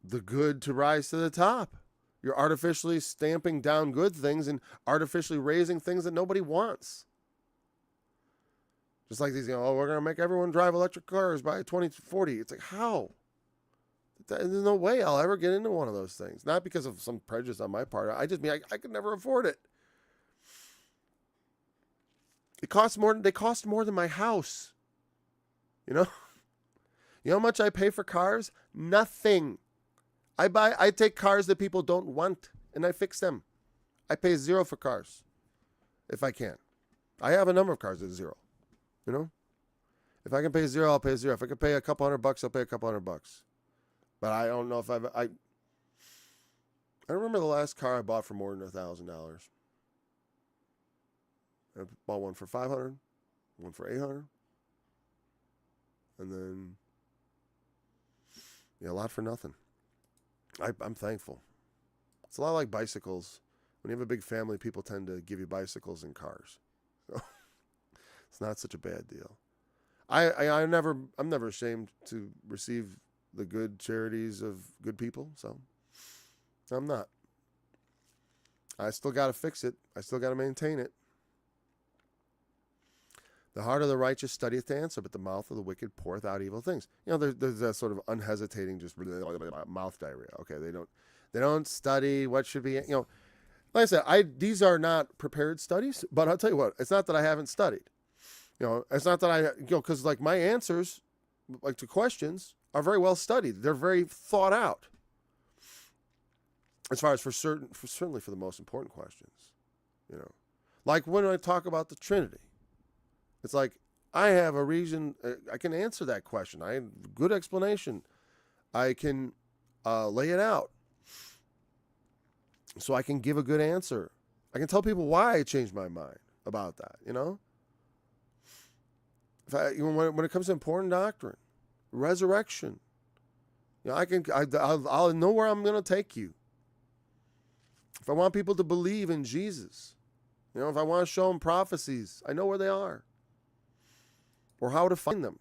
the good to rise to the top. You're artificially stamping down good things and artificially raising things that nobody wants. Just like these, we're going to make everyone drive electric cars by 2040. It's like, how? There's no way I'll ever get into one of those things. Not because of some prejudice on my part. I could never afford it. They cost more than my house. You know how much I pay for cars? Nothing. I take cars that people don't want and I fix them. I pay zero for cars if I can. I have a number of cars at zero. If I can pay zero, I'll pay zero. If I can pay a couple $100, I'll pay a couple $100. But I don't know if I don't remember the last car I bought for more than $1,000. I bought one for $500, one for $800, and then a lot for nothing. I'm thankful. It's a lot like bicycles. When you have a big family, people tend to give you bicycles and cars. So it's not such a bad deal. I'm never ashamed to receive the good charities of good people, so I'm not. I still got to fix it. I still got to maintain it. The heart of the righteous studieth to answer, but the mouth of the wicked poureth out evil things. There's that sort of unhesitating, just mouth diarrhea. Okay, they don't study what should be. Like I said, these are not prepared studies, but I'll tell you what, it's not that I haven't studied. It's not that because my answers, to questions, are very well studied. They're very thought out. as far as certainly for the most important questions, you know, like when I talk about the Trinity, it's like I have a reason. I can answer that question. I have a good explanation. I can lay it out, so I can give a good answer. I can tell people why I changed my mind about that. You know, when it comes to important doctrine, resurrection, you know, I'll know where I'm going to take you. If I want people to believe in Jesus, you know, if I want to show them prophecies, I know where they are, or how to find them,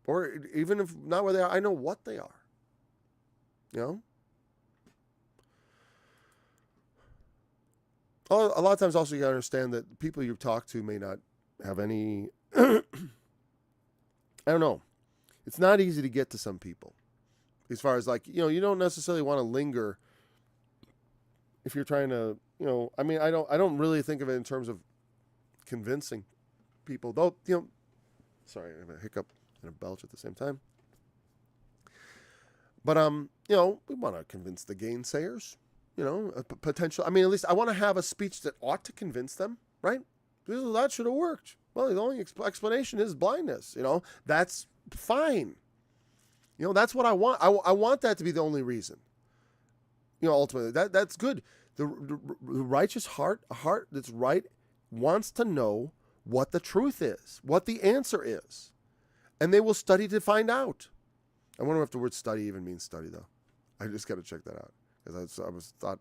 or even if not where they are, I know what they are. You know. A lot of times also you gotta understand that people you talk to may not have any, I don't know. It's not easy to get to some people. As far as like, you know, you don't necessarily want to linger if you're trying to, you know, I mean, I don't really think of it in terms of convincing people. Though, you know, sorry, I have a hiccup and a belch at the same time. But you know, we want to convince the gainsayers. You know, a potential. I mean, at least I want to have a speech that ought to convince them, right? That should have worked. Well, the only explanation is blindness. You know, that's fine. You know, that's what I want. I want that to be the only reason. You know, ultimately, that's good. The righteous heart, a heart that's right, wants to know what the truth is, what the answer is, and they will study to find out. I wonder if the word study even means study, though. I just got to check that out. Because I was thought,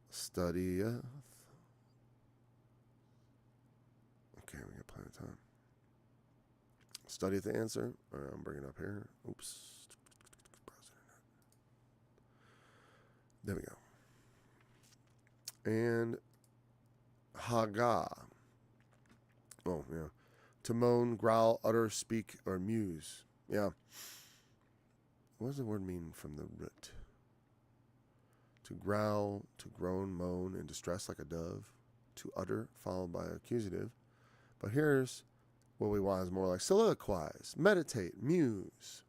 study. Okay, we got plenty of time. Study the answer. All right, I'm bringing it up here. Oops. There we go. And Haga. Oh, yeah. To moan, growl, utter, speak, or muse. Yeah. What does the word mean from the root? To growl, to groan, moan, in distress like a dove. To utter, followed by accusative. But here's what we want is more like soliloquize, meditate, muse.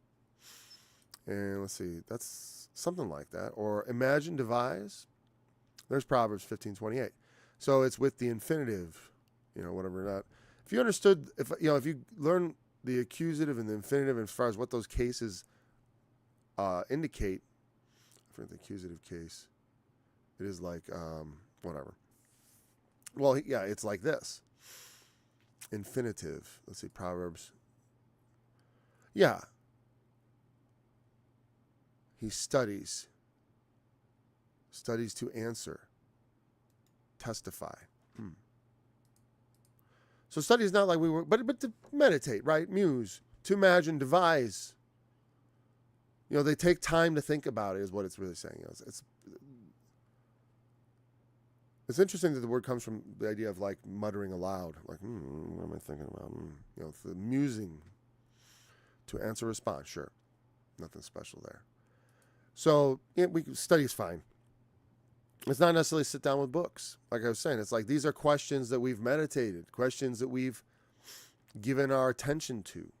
And let's see, that's something like that. Or imagine, devise. There's Proverbs 15:28. So it's with the infinitive, you know, whatever not. If you understood, if you learn the accusative and the infinitive as far as what those cases indicate, for the accusative case, it is like whatever. Well, yeah, it's like this. Infinitive. Let's see, Proverbs. Yeah. He studies to answer, testify. So study is not like we were, but to meditate, right? Muse, to imagine, devise. You know, they take time to think about it, is what it's really saying. It's interesting that the word comes from the idea of like muttering aloud, like, what am I thinking about? You know, the musing to answer, response. Sure, nothing special there. So study is fine. It's not necessarily sit down with books. Like I was saying, it's like these are questions that we've meditated, questions that we've given our attention to,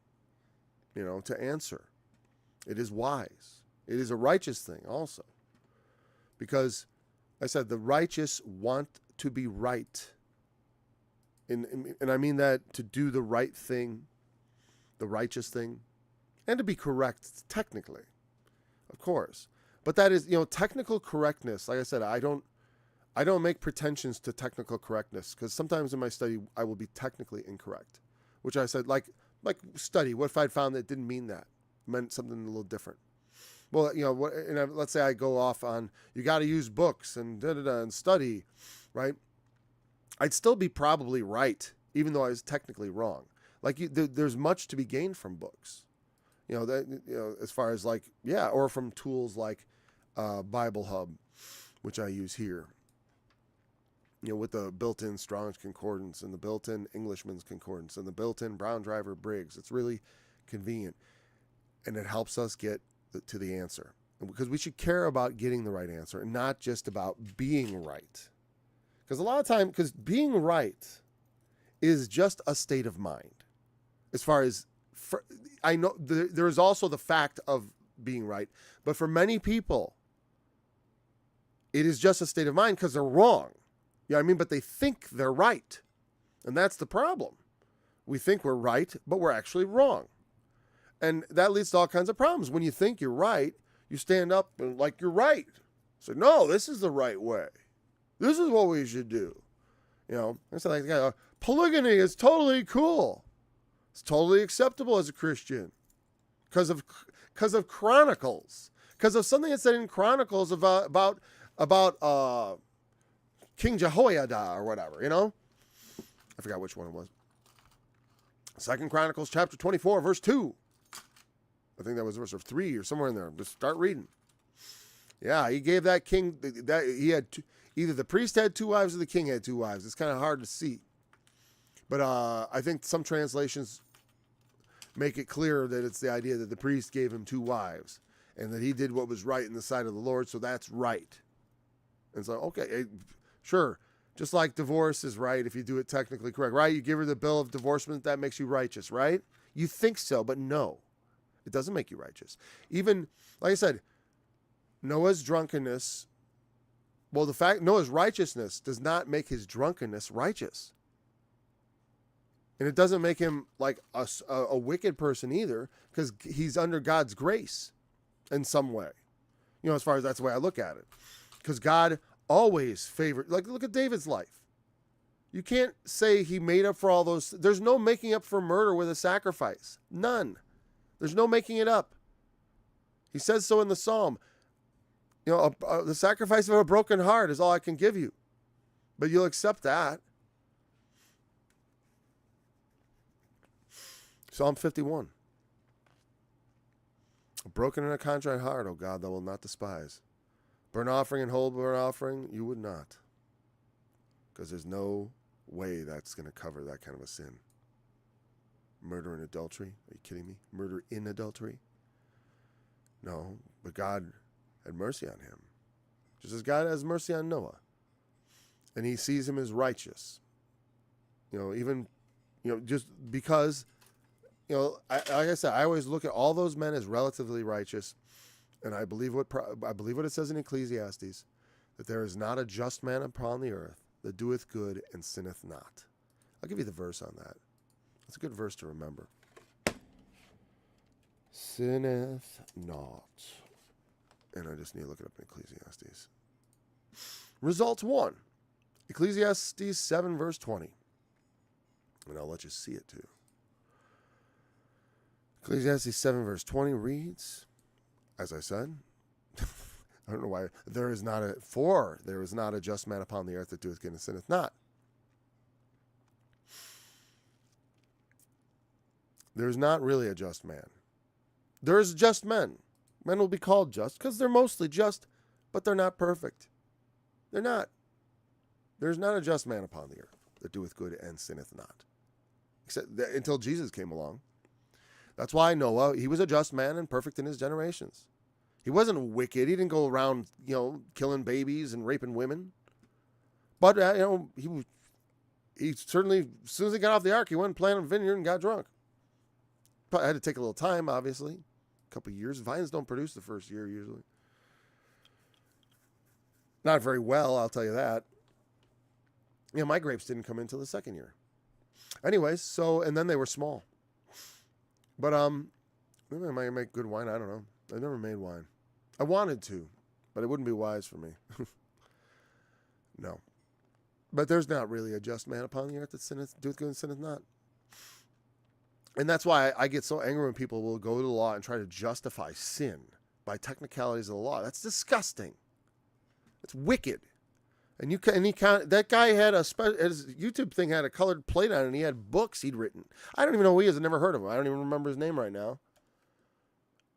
you know, to answer. It is wise. It is a righteous thing also. Because I said the righteous want to be right. And I mean that to do the right thing, the righteous thing, and to be correct technically, of course. But that is, you know, technical correctness. Like I said, I don't make pretensions to technical correctness, because sometimes in my study I will be technically incorrect, which I said like study. What if I'd found that it didn't mean that? It meant something a little different. Well, you know, let's say I go off on you got to use books and and study, right? I'd still be probably right, even though I was technically wrong. Like there's much to be gained from books, you know, as far as like, yeah, or from tools like Bible Hub, which I use here, you know, with the built-in Strong's Concordance and the built-in Englishman's Concordance and the built-in Brown Driver Briggs. It's really convenient, and it helps us get to the answer, because we should care about getting the right answer and not just about being right. Because a lot of time, because being right is just a state of mind. As far as I know, there is also the fact of being right. But for many people, it is just a state of mind because they're wrong. You know what I mean? But they think they're right. And that's the problem. We think we're right, but we're actually wrong. And that leads to all kinds of problems. When you think you're right, you stand up and like you're right. So, no, this is the right way. This is what we should do. You know, it's like polygamy is totally cool. It's totally acceptable as a Christian because of Chronicles. Because of something that's said in Chronicles about King Jehoiada or whatever, you know? I forgot which one it was. 2 Chronicles chapter 24, verse 2. I think that was verse 3 or somewhere in there. Just start reading. Yeah, he gave that king, that he had either the priest had 2 wives or the king had 2 wives. It's kind of hard to see. But I think some translations make it clear that it's the idea that the priest gave him 2 wives and that he did what was right in the sight of the Lord, so that's right. And so, okay, sure. Just like divorce is right if you do it technically correct, right? You give her the bill of divorcement, that makes you righteous, right? You think so, but no. It doesn't make you righteous. Even, like I said, Noah's drunkenness, well, the fact Noah's righteousness does not make his drunkenness righteous. And it doesn't make him like a wicked person either, because he's under God's grace in some way. You know, as far as that's the way I look at it. Because God always favored, like look at David's life. You can't say he made up for all those. There's no making up for murder with a sacrifice. None. There's no making it up. He says so in the Psalm. You know, the sacrifice of a broken heart is all I can give you. But you'll accept that. Psalm 51. A broken and a contrite heart, O God, thou wilt not despise. Burnt offering and whole burnt offering, you would not. Because there's no way that's going to cover that kind of a sin. Murder and adultery? Are you kidding me? Murder in adultery? No, but God had mercy on him. Just as God has mercy on Noah. And he sees him as righteous. You know, even, you know, just because, you know, like I said, I always look at all those men as relatively righteous. And I believe what it says in Ecclesiastes, that there is not a just man upon the earth that doeth good and sinneth not. I'll give you the verse on that. It's a good verse to remember. Sinneth not. And I just need to look it up in Ecclesiastes. Results 1. Ecclesiastes 7 verse 20. And I'll let you see it too. Ecclesiastes 7 verse 20 reads, as I said, I don't know why, there is not a just man upon the earth that doeth good and sinneth not. There's not really a just man. There's just men. Men will be called just because they're mostly just, but they're not perfect. They're not. There's not a just man upon the earth that doeth good and sinneth not. Except that, until Jesus came along. That's why Noah, he was a just man and perfect in his generations. He wasn't wicked. He didn't go around, you know, killing babies and raping women. But, you know, he certainly, as soon as he got off the ark, he went and planted a vineyard and got drunk. Probably had to take a little time, obviously. A couple of years. Vines don't produce the first year, usually. Not very well, I'll tell you that. Yeah, my grapes didn't come in until the second year. Anyways, so, and then they were small. But, maybe I might make good wine. I don't know. I never made wine. I wanted to, but it wouldn't be wise for me. No. But there's not really a just man upon the earth that sinneth, doeth good and sinneth not. And that's why I get so angry when people will go to the law and try to justify sin by technicalities of the law. That's disgusting. It's wicked. And that guy had his YouTube thing had a colored plate on it, and he had books he'd written. I don't even know who he is. I've never heard of him. I don't even remember his name right now.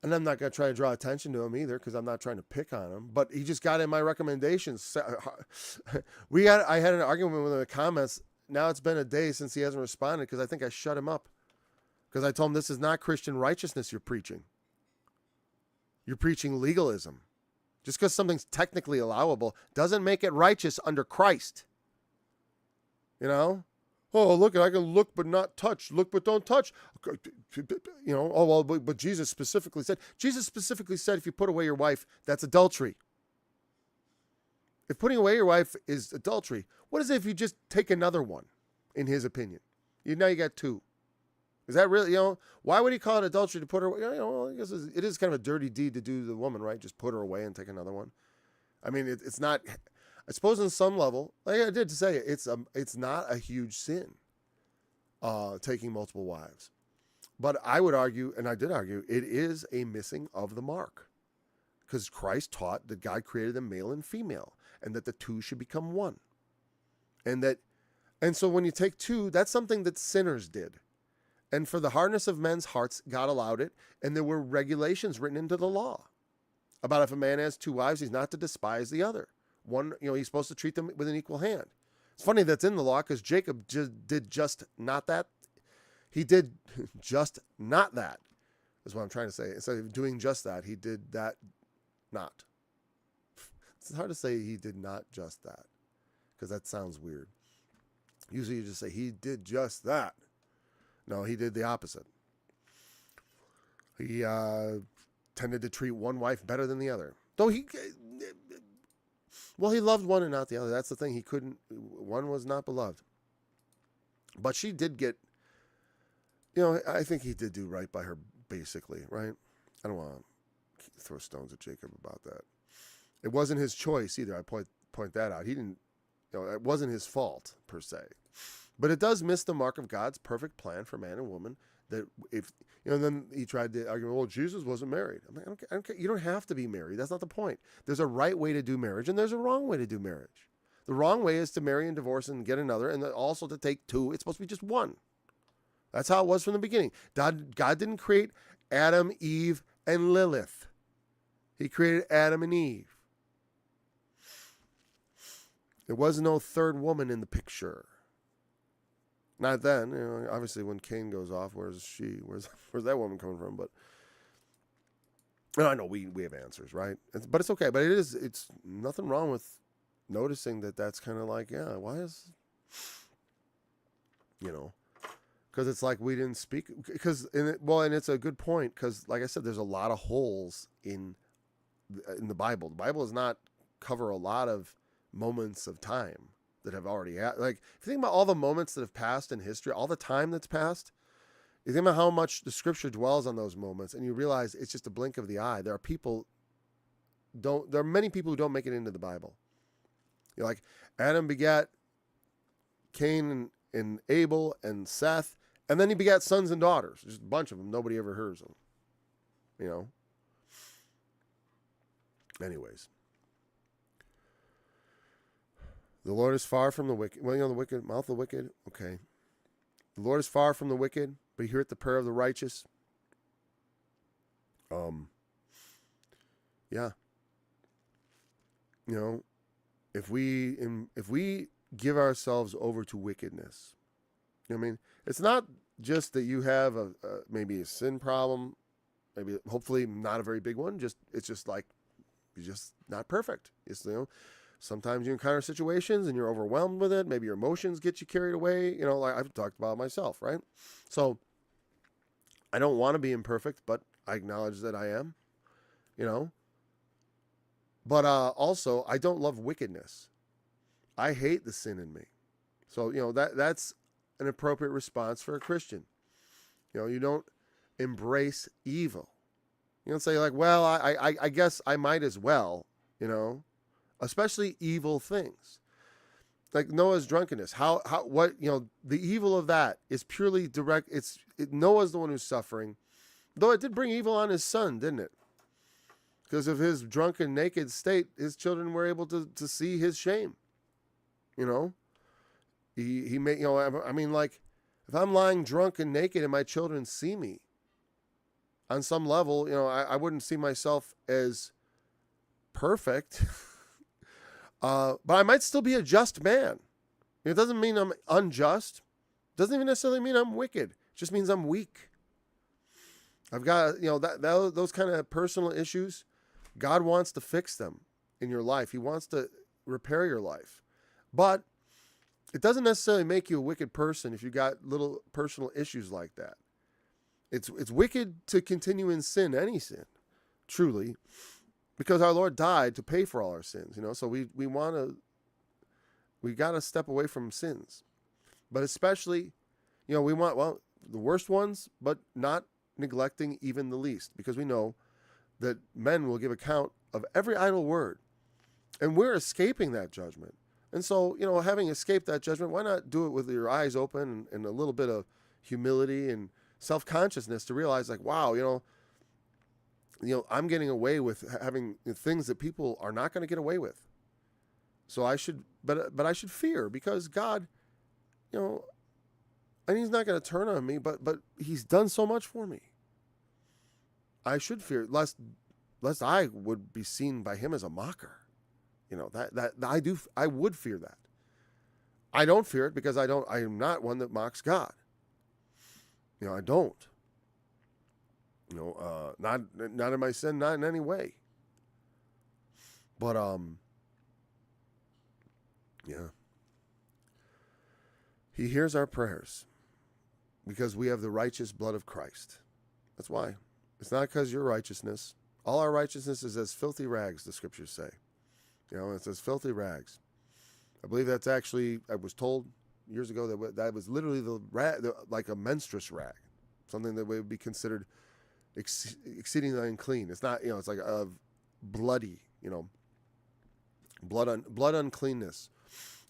And I'm not going to try to draw attention to him either, because I'm not trying to pick on him. But he just got in my recommendations. I had an argument with him in the comments. Now it's been a day since he hasn't responded, because I think I shut him up. Because I told him this is not Christian righteousness you're preaching. You're preaching legalism. Just because something's technically allowable doesn't make it righteous under Christ. You know? Oh, look, I can look but not touch. Look but don't touch. Oh, well, but Jesus specifically said, if you put away your wife, that's adultery. If putting away your wife is adultery, what is it if you just take another one, in his opinion? Now you got two. Is that really, why would he call it adultery to put her away? I guess it is kind of a dirty deed to do to the woman, right? Just put her away and take another one. I mean, it's not, I suppose on some level, like I did say, it's not a huge sin, taking multiple wives. But I would argue, and I did argue, it is a missing of the mark. Because Christ taught that God created them male and female, and that the two should become one. And so when you take two, that's something that sinners did. And for the hardness of men's hearts, God allowed it, and there were regulations written into the law about if a man has two wives, he's not to despise the other. One, he's supposed to treat them with an equal hand. It's funny that's in the law because Jacob did just not that. He did just not that, is what I'm trying to say. Instead of doing just that, he did that not. It's hard to say he did not just that, because that sounds weird. Usually you just say he did just that. No, he did the opposite. He tended to treat one wife better than the other. Though he loved one and not the other. That's the thing. One was not beloved. But she did get, I think he did do right by her, basically, right? I don't want to throw stones at Jacob about that. It wasn't his choice either. I point that out. He didn't, it wasn't his fault, per se. But it does miss the mark of God's perfect plan for man and woman. That if, then he tried to argue, well, Jesus wasn't married. I'm like, I don't care. You don't have to be married. That's not the point. There's a right way to do marriage, and there's a wrong way to do marriage. The wrong way is to marry and divorce and get another, and also to take two. It's supposed to be just one. That's how it was from the beginning. God didn't create Adam, Eve, and Lilith. He created Adam and Eve. There was no third woman in the picture. Not then, obviously when Cain goes off, where's she? Where's that woman coming from? But I know we have answers, right? But it's okay. But it's nothing wrong with noticing that that's kind of like, yeah, why is, because it's like we didn't speak, and it's a good point, because like I said, there's a lot of holes in the Bible. The Bible does not cover a lot of moments of time that have already happened. Like, if you think about all the moments that have passed in history, all the time that's passed, you think about how much the scripture dwells on those moments, and you realize it's just a blink of the eye. There are many people who don't make it into the Bible. Like, Adam begat Cain and Abel and Seth, and then he begat sons and daughters. Just a bunch of them. Nobody ever hears them. Anyways. The Lord is far from the wicked. Well, the wicked, mouth of the wicked. Okay. The Lord is far from the wicked, but he heareth the prayer of the righteous. Yeah. If we give ourselves over to wickedness, it's not just that you have maybe a sin problem, maybe hopefully not a very big one. It's just like you're just not perfect. It's sometimes you encounter situations and you're overwhelmed with it. Maybe your emotions get you carried away. Like I've talked about myself, right? So I don't want to be imperfect, but I acknowledge that I am, But also, I don't love wickedness. I hate the sin in me. So, that's an appropriate response for a Christian. You don't embrace evil. You don't say like, well, I guess I might as well, especially evil things. Like Noah's drunkenness. The evil of that is purely direct. Noah's the one who's suffering. Though it did bring evil on his son, didn't it? Because of his drunken, naked state, his children were able to see his shame. He made, like, if I'm lying drunk and naked and my children see me, on some level, I wouldn't see myself as perfect. But I might still be a just man. It doesn't mean I'm unjust. It doesn't even necessarily mean I'm wicked. It just means I'm weak. I've got, those kind of personal issues. God wants to fix them in your life. He wants to repair your life. But It doesn't necessarily make you a wicked person if you got little personal issues like that. It's wicked to continue in sin, any sin, truly, because our Lord died to pay for all our sins. So we got to step away from sins, but especially, we want the worst ones, but not neglecting even the least, because we know that men will give account of every idle word, and we're escaping that judgment. And so, having escaped that judgment, why not do it with your eyes open and a little bit of humility and self-consciousness to realize, like, wow, I'm getting away with having things that people are not going to get away with. So I should, but I should fear, because God, and He's not going to turn on me, but He's done so much for me. I should fear, lest I would be seen by Him as a mocker. I would fear that. I don't fear it because I am not one that mocks God. I don't. Not in my sin, not in any way. But yeah. He hears our prayers because we have the righteous blood of Christ. That's why. It's not because your righteousness. All our righteousness is as filthy rags, the scriptures say. It's as filthy rags. I believe that's actually, I was told years ago that was literally like a menstruous rag, something that would be considered exceedingly unclean. It's not, it's like a bloody, blood uncleanness.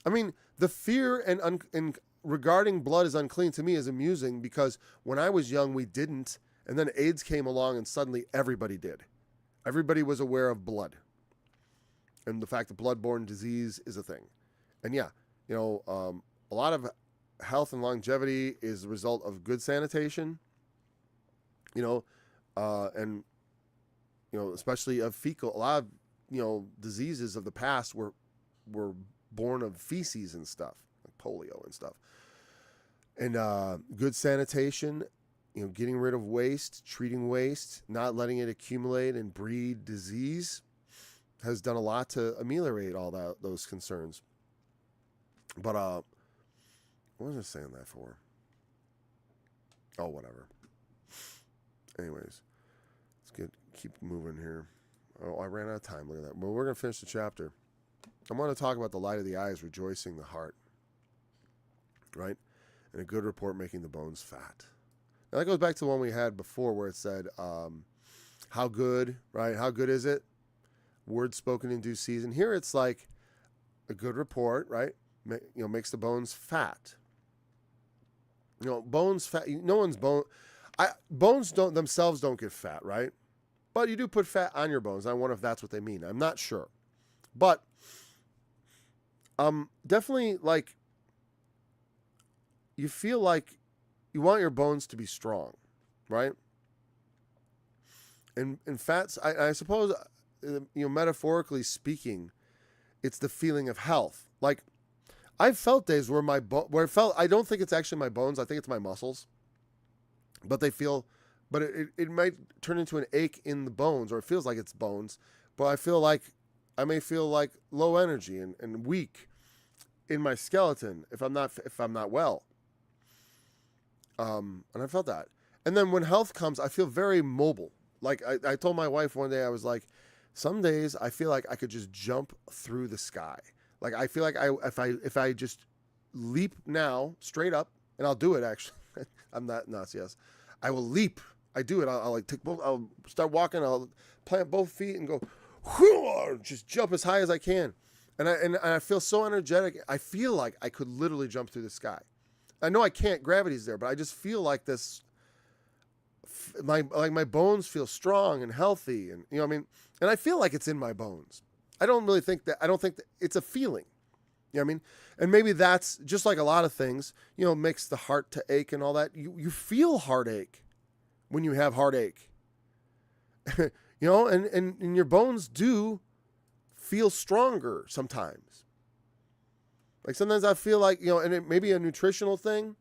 I mean, the fear and regarding blood as unclean to me is amusing, because when I was young, we didn't, and then AIDS came along and suddenly everybody did. Everybody was aware of blood and the fact that bloodborne disease is a thing. And yeah, a lot of health and longevity is the result of good sanitation, and, especially of fecal. A lot of, diseases of the past were born of feces and stuff, like polio and stuff. And good sanitation, getting rid of waste, treating waste, not letting it accumulate and breed disease, has done a lot to ameliorate all those concerns. But what was I saying that for? Oh, whatever. Anyways, let's keep moving here. Oh, I ran out of time. Look at that. But we're going to finish the chapter. I want to talk about the light of the eyes, rejoicing the heart. Right? And a good report making the bones fat. Now that goes back to the one we had before where it said, how good, right? How good is it? Words spoken in due season. Here it's like a good report, right? Makes the bones fat. Bones fat. No one's bones themselves don't get fat, right? But you do put fat on your bones. I wonder if that's what they mean. I'm not sure, but definitely, like, you feel like you want your bones to be strong, right? And fats, I suppose, metaphorically speaking, it's the feeling of health. Like, I've felt days where I don't think it's actually my bones. I think it's my muscles, but it might turn into an ache in the bones, or it feels like it's bones, but I may feel like low energy and weak in my skeleton if I'm not well. And I felt that. And then when health comes, I feel very mobile. Like I told my wife one day, I was like, some days I feel like I could just jump through the sky. Like I feel like if I just leap now straight up, and I'll do it actually. I'm not nuts. Yes, I will leap. I do it. I'll start walking. I'll plant both feet and go, just jump as high as I can. And I feel so energetic. I feel like I could literally jump through the sky. I know I can't. Gravity's there, but I just feel like this. My bones feel strong and healthy, and what I mean. And I feel like it's in my bones. I don't think that it's a feeling. You know what I mean? And maybe that's just like a lot of things, makes the heart to ache and all that. You feel heartache when you have heartache. and your bones do feel stronger sometimes. Like sometimes I feel like, and it may be a nutritional thing.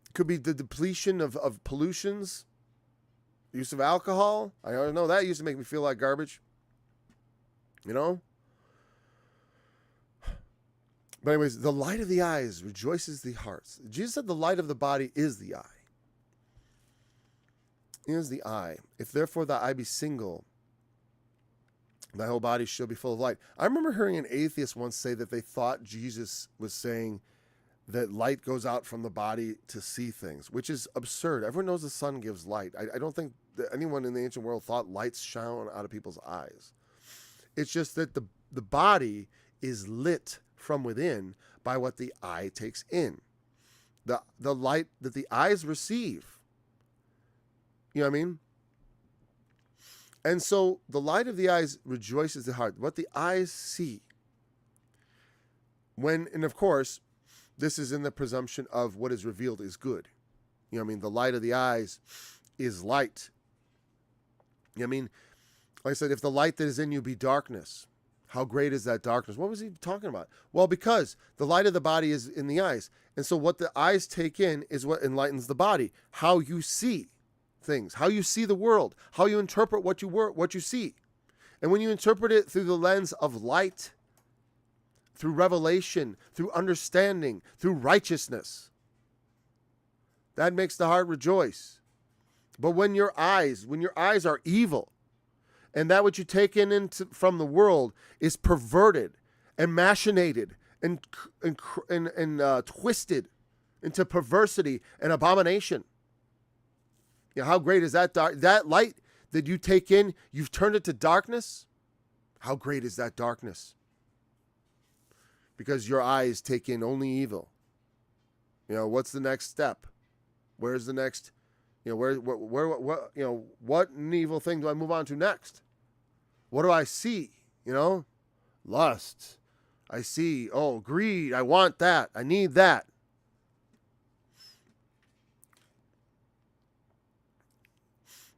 It could be the depletion of pollutions, use of alcohol. I don't know, that used to make me feel like garbage. But anyways, the light of the eyes rejoices the hearts. Jesus said the light of the body is the eye. Is the eye. If therefore thy eye be single, thy whole body shall be full of light. I remember hearing an atheist once say that they thought Jesus was saying that light goes out from the body to see things, which is absurd. Everyone knows the sun gives light. I don't think that anyone in the ancient world thought lights shone out of people's eyes. It's just that the body is lit from within by what the eye takes in. The light that the eyes receive. You know what I mean? And so the light of the eyes rejoices the heart. What the eyes see. And of course, this is in the presumption of what is revealed is good. You know what I mean? The light of the eyes is light. You know what I mean? Like I said, if the light that is in you be darkness, how great is that darkness? What was he talking about? Well, because the light of the body is in the eyes. And so what the eyes take in is what enlightens the body. How you see things, how you see the world, how you interpret what you see. And when you interpret it through the lens of light, through revelation, through understanding, through righteousness, that makes the heart rejoice. But when your eyes are evil, and that which you take in from the world is perverted and machinated and twisted into perversity and abomination. You know, how great is that that light that you take in, you've turned it to darkness? How great is that darkness? Because your eyes take in only evil. You know, what's the next step? Where's the next, you know, where you know, what evil thing do I move on to next? What do I see? You know, lust. I see, greed. I want that. I need that.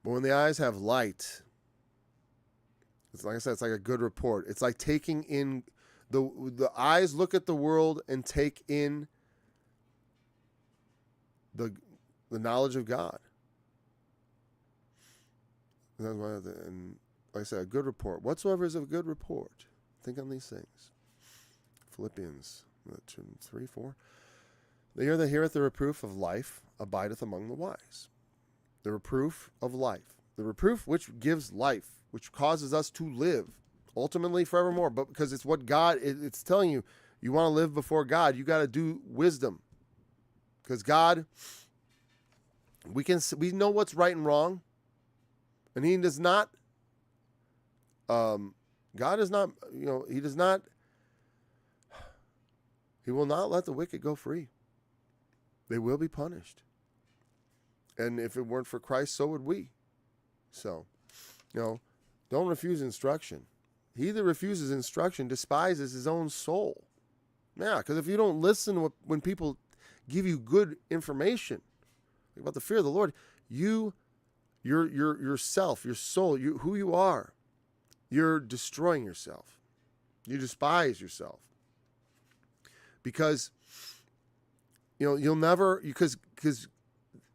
But when the eyes have light, it's like I said, it's like a good report. It's like taking in, the eyes look at the world and take in the knowledge of God. And like I said, a good report. Whatsoever is of good report, think on these things. Philippians 3:4. The ear that heareth the reproof of life abideth among the wise. The reproof of life. The reproof which gives life, which causes us to live, ultimately forevermore. But because it's what God, it's telling you, you want to live before God, you got to do wisdom. Because God, we know what's right and wrong. And He does not, God is not, you know, He does not, He will not let the wicked go free. They will be punished. And if it weren't for Christ, so would we. So, you know, don't refuse instruction. He that refuses instruction despises his own soul. Yeah, because if you don't listen when people give you good information about the fear of the Lord, yourself, your soul, who you are, you're destroying yourself. You despise yourself. Because, you know, you'll never, because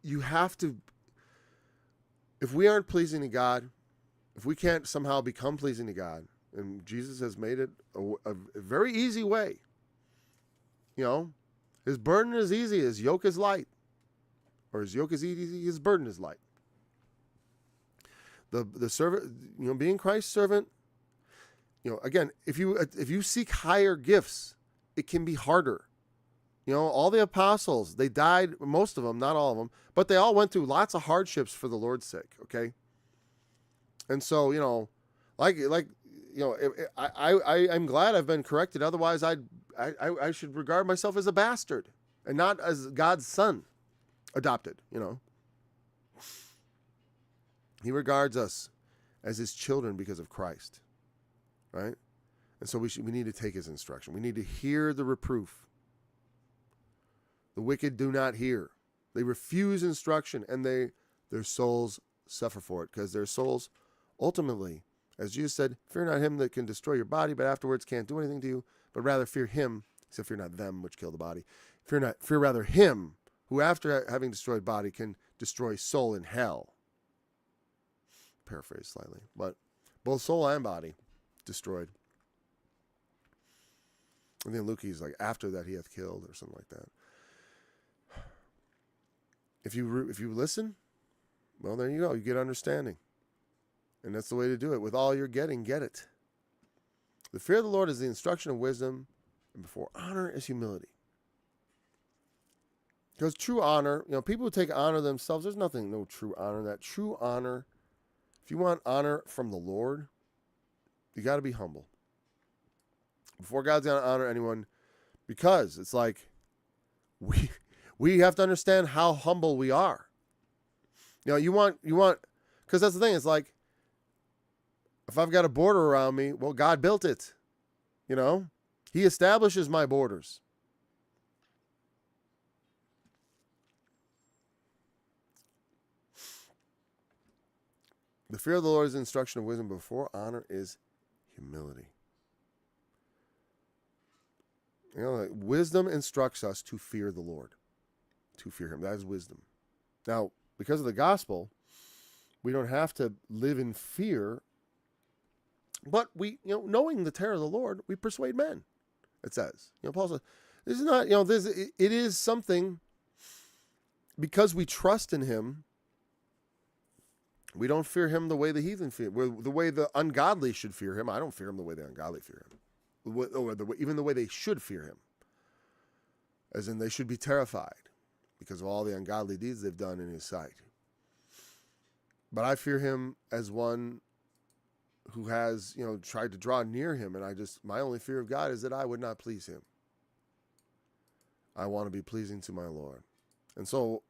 you have to, if we aren't pleasing to God, if we can't somehow become pleasing to God, and Jesus has made it a very easy way, you know, His burden is easy, His yoke is light. Or His yoke is easy, His burden is light. The servant, you know, being Christ's servant, you know, again, if you seek higher gifts, it can be harder. You know, all the apostles, they died, most of them, not all of them, but they all went through lots of hardships for the Lord's sake, okay? And so, you know, you know, I'm glad I've been corrected. Otherwise, I should regard myself as a bastard and not as God's son, adopted, you know. He regards us as His children because of Christ, right? And so we need to take His instruction. We need to hear the reproof. The wicked do not hear. They refuse instruction, and their souls suffer for it, because their souls ultimately, as Jesus said, fear not him that can destroy your body, but afterwards can't do anything to you, but rather fear Him. He said, fear not them which kill the body. Fear rather Him who, after having destroyed body, can destroy soul in hell. Paraphrase slightly, but both soul and body destroyed. And then Luke, he's like, after that he hath killed, or something like that. If you listen, well, there you go. You get understanding. And that's the way to do it. With all you're getting, get it. The fear of the Lord is the instruction of wisdom, and before honor is humility. Because true honor, people who take honor themselves, there's no true honor in that. True honor, if you want honor from the Lord, you got to be humble. Before God's going to honor anyone, because it's like we have to understand how humble we are. You want, because that's the thing. It's like, if I've got a border around me, well, God built it. He establishes my borders. The fear of the Lord is the instruction of wisdom. Before honor is humility. Wisdom instructs us to fear the Lord, to fear him. That is wisdom. Now, because of the gospel, we don't have to live in fear, but we, knowing the terror of the Lord, we persuade men. It says, Paul says, this is not, it is something, because we trust in him. We don't fear him the way the heathen fear, the way the ungodly should fear him. I don't fear him the way the ungodly fear him. Or even the way they should fear him. As in, they should be terrified because of all the ungodly deeds they've done in his sight. But I fear him as one who has, tried to draw near him, and my only fear of God is that I would not please him. I want to be pleasing to my Lord. And so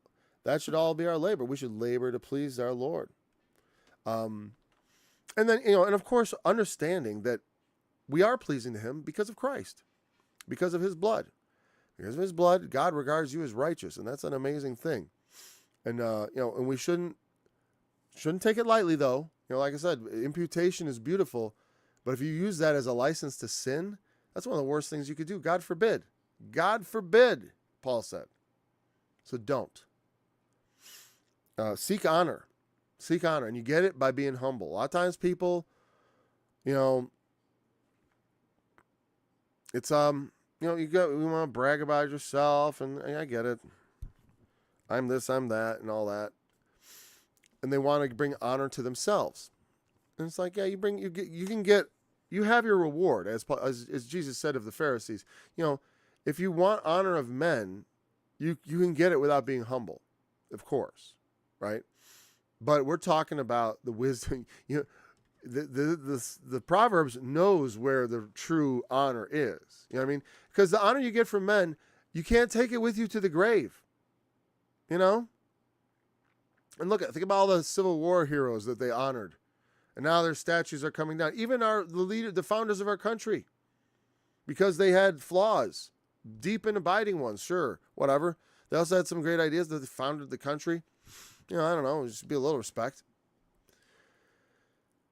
that should all be our labor. We should labor to please our Lord. And then, and of course, understanding that we are pleasing to him because of Christ, because of his blood. Because of his blood, God regards you as righteous, and that's an amazing thing. And, and we shouldn't take it lightly, though. Like I said, imputation is beautiful, but if you use that as a license to sin, that's one of the worst things you could do. God forbid. God forbid, Paul said. So don't. Seek honor. Seek honor, and you get it by being humble. A lot of times people, it's, we want to brag about yourself, and I get it. I'm this, I'm that, and all that. And they want to bring honor to themselves. And it's like, yeah, you have your reward, as Jesus said of the Pharisees. If you want honor of men, you can get it without being humble, of course, right? But we're talking about the wisdom. The Proverbs knows where the true honor is. You know what I mean? Because the honor you get from men, you can't take it with you to the grave. And think about all the Civil War heroes that they honored, and now their statues are coming down. Even the founders of our country, because they had flaws, deep and abiding ones. Sure, whatever. They also had some great ideas that they founded the country. I don't know. Just be a little respect.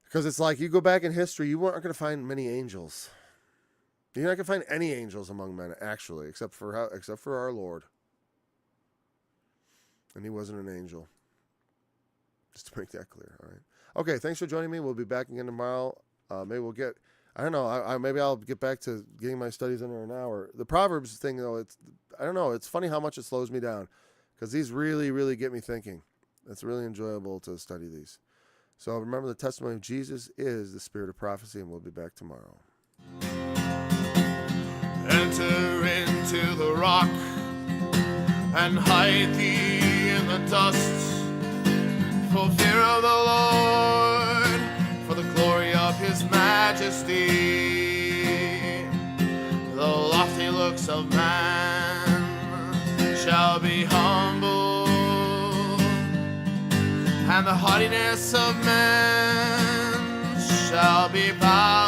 Because it's like, you go back in history, you aren't going to find many angels. You're not going to find any angels among men, actually, except for our Lord. And he wasn't an angel. Just to make that clear, all right? Okay, thanks for joining me. We'll be back again tomorrow. Maybe we'll get, I don't know, maybe I'll get back to getting my studies under an hour. The Proverbs thing, though, I don't know, it's funny how much it slows me down. Because these really, really get me thinking. It's really enjoyable to study these. So remember, the testimony of Jesus is the spirit of prophecy, and we'll be back tomorrow. Enter into the rock and hide thee in the dust, for fear of the Lord, for the glory of his majesty. The lofty looks of man shall be humble, and the haughtiness of men shall be bowed.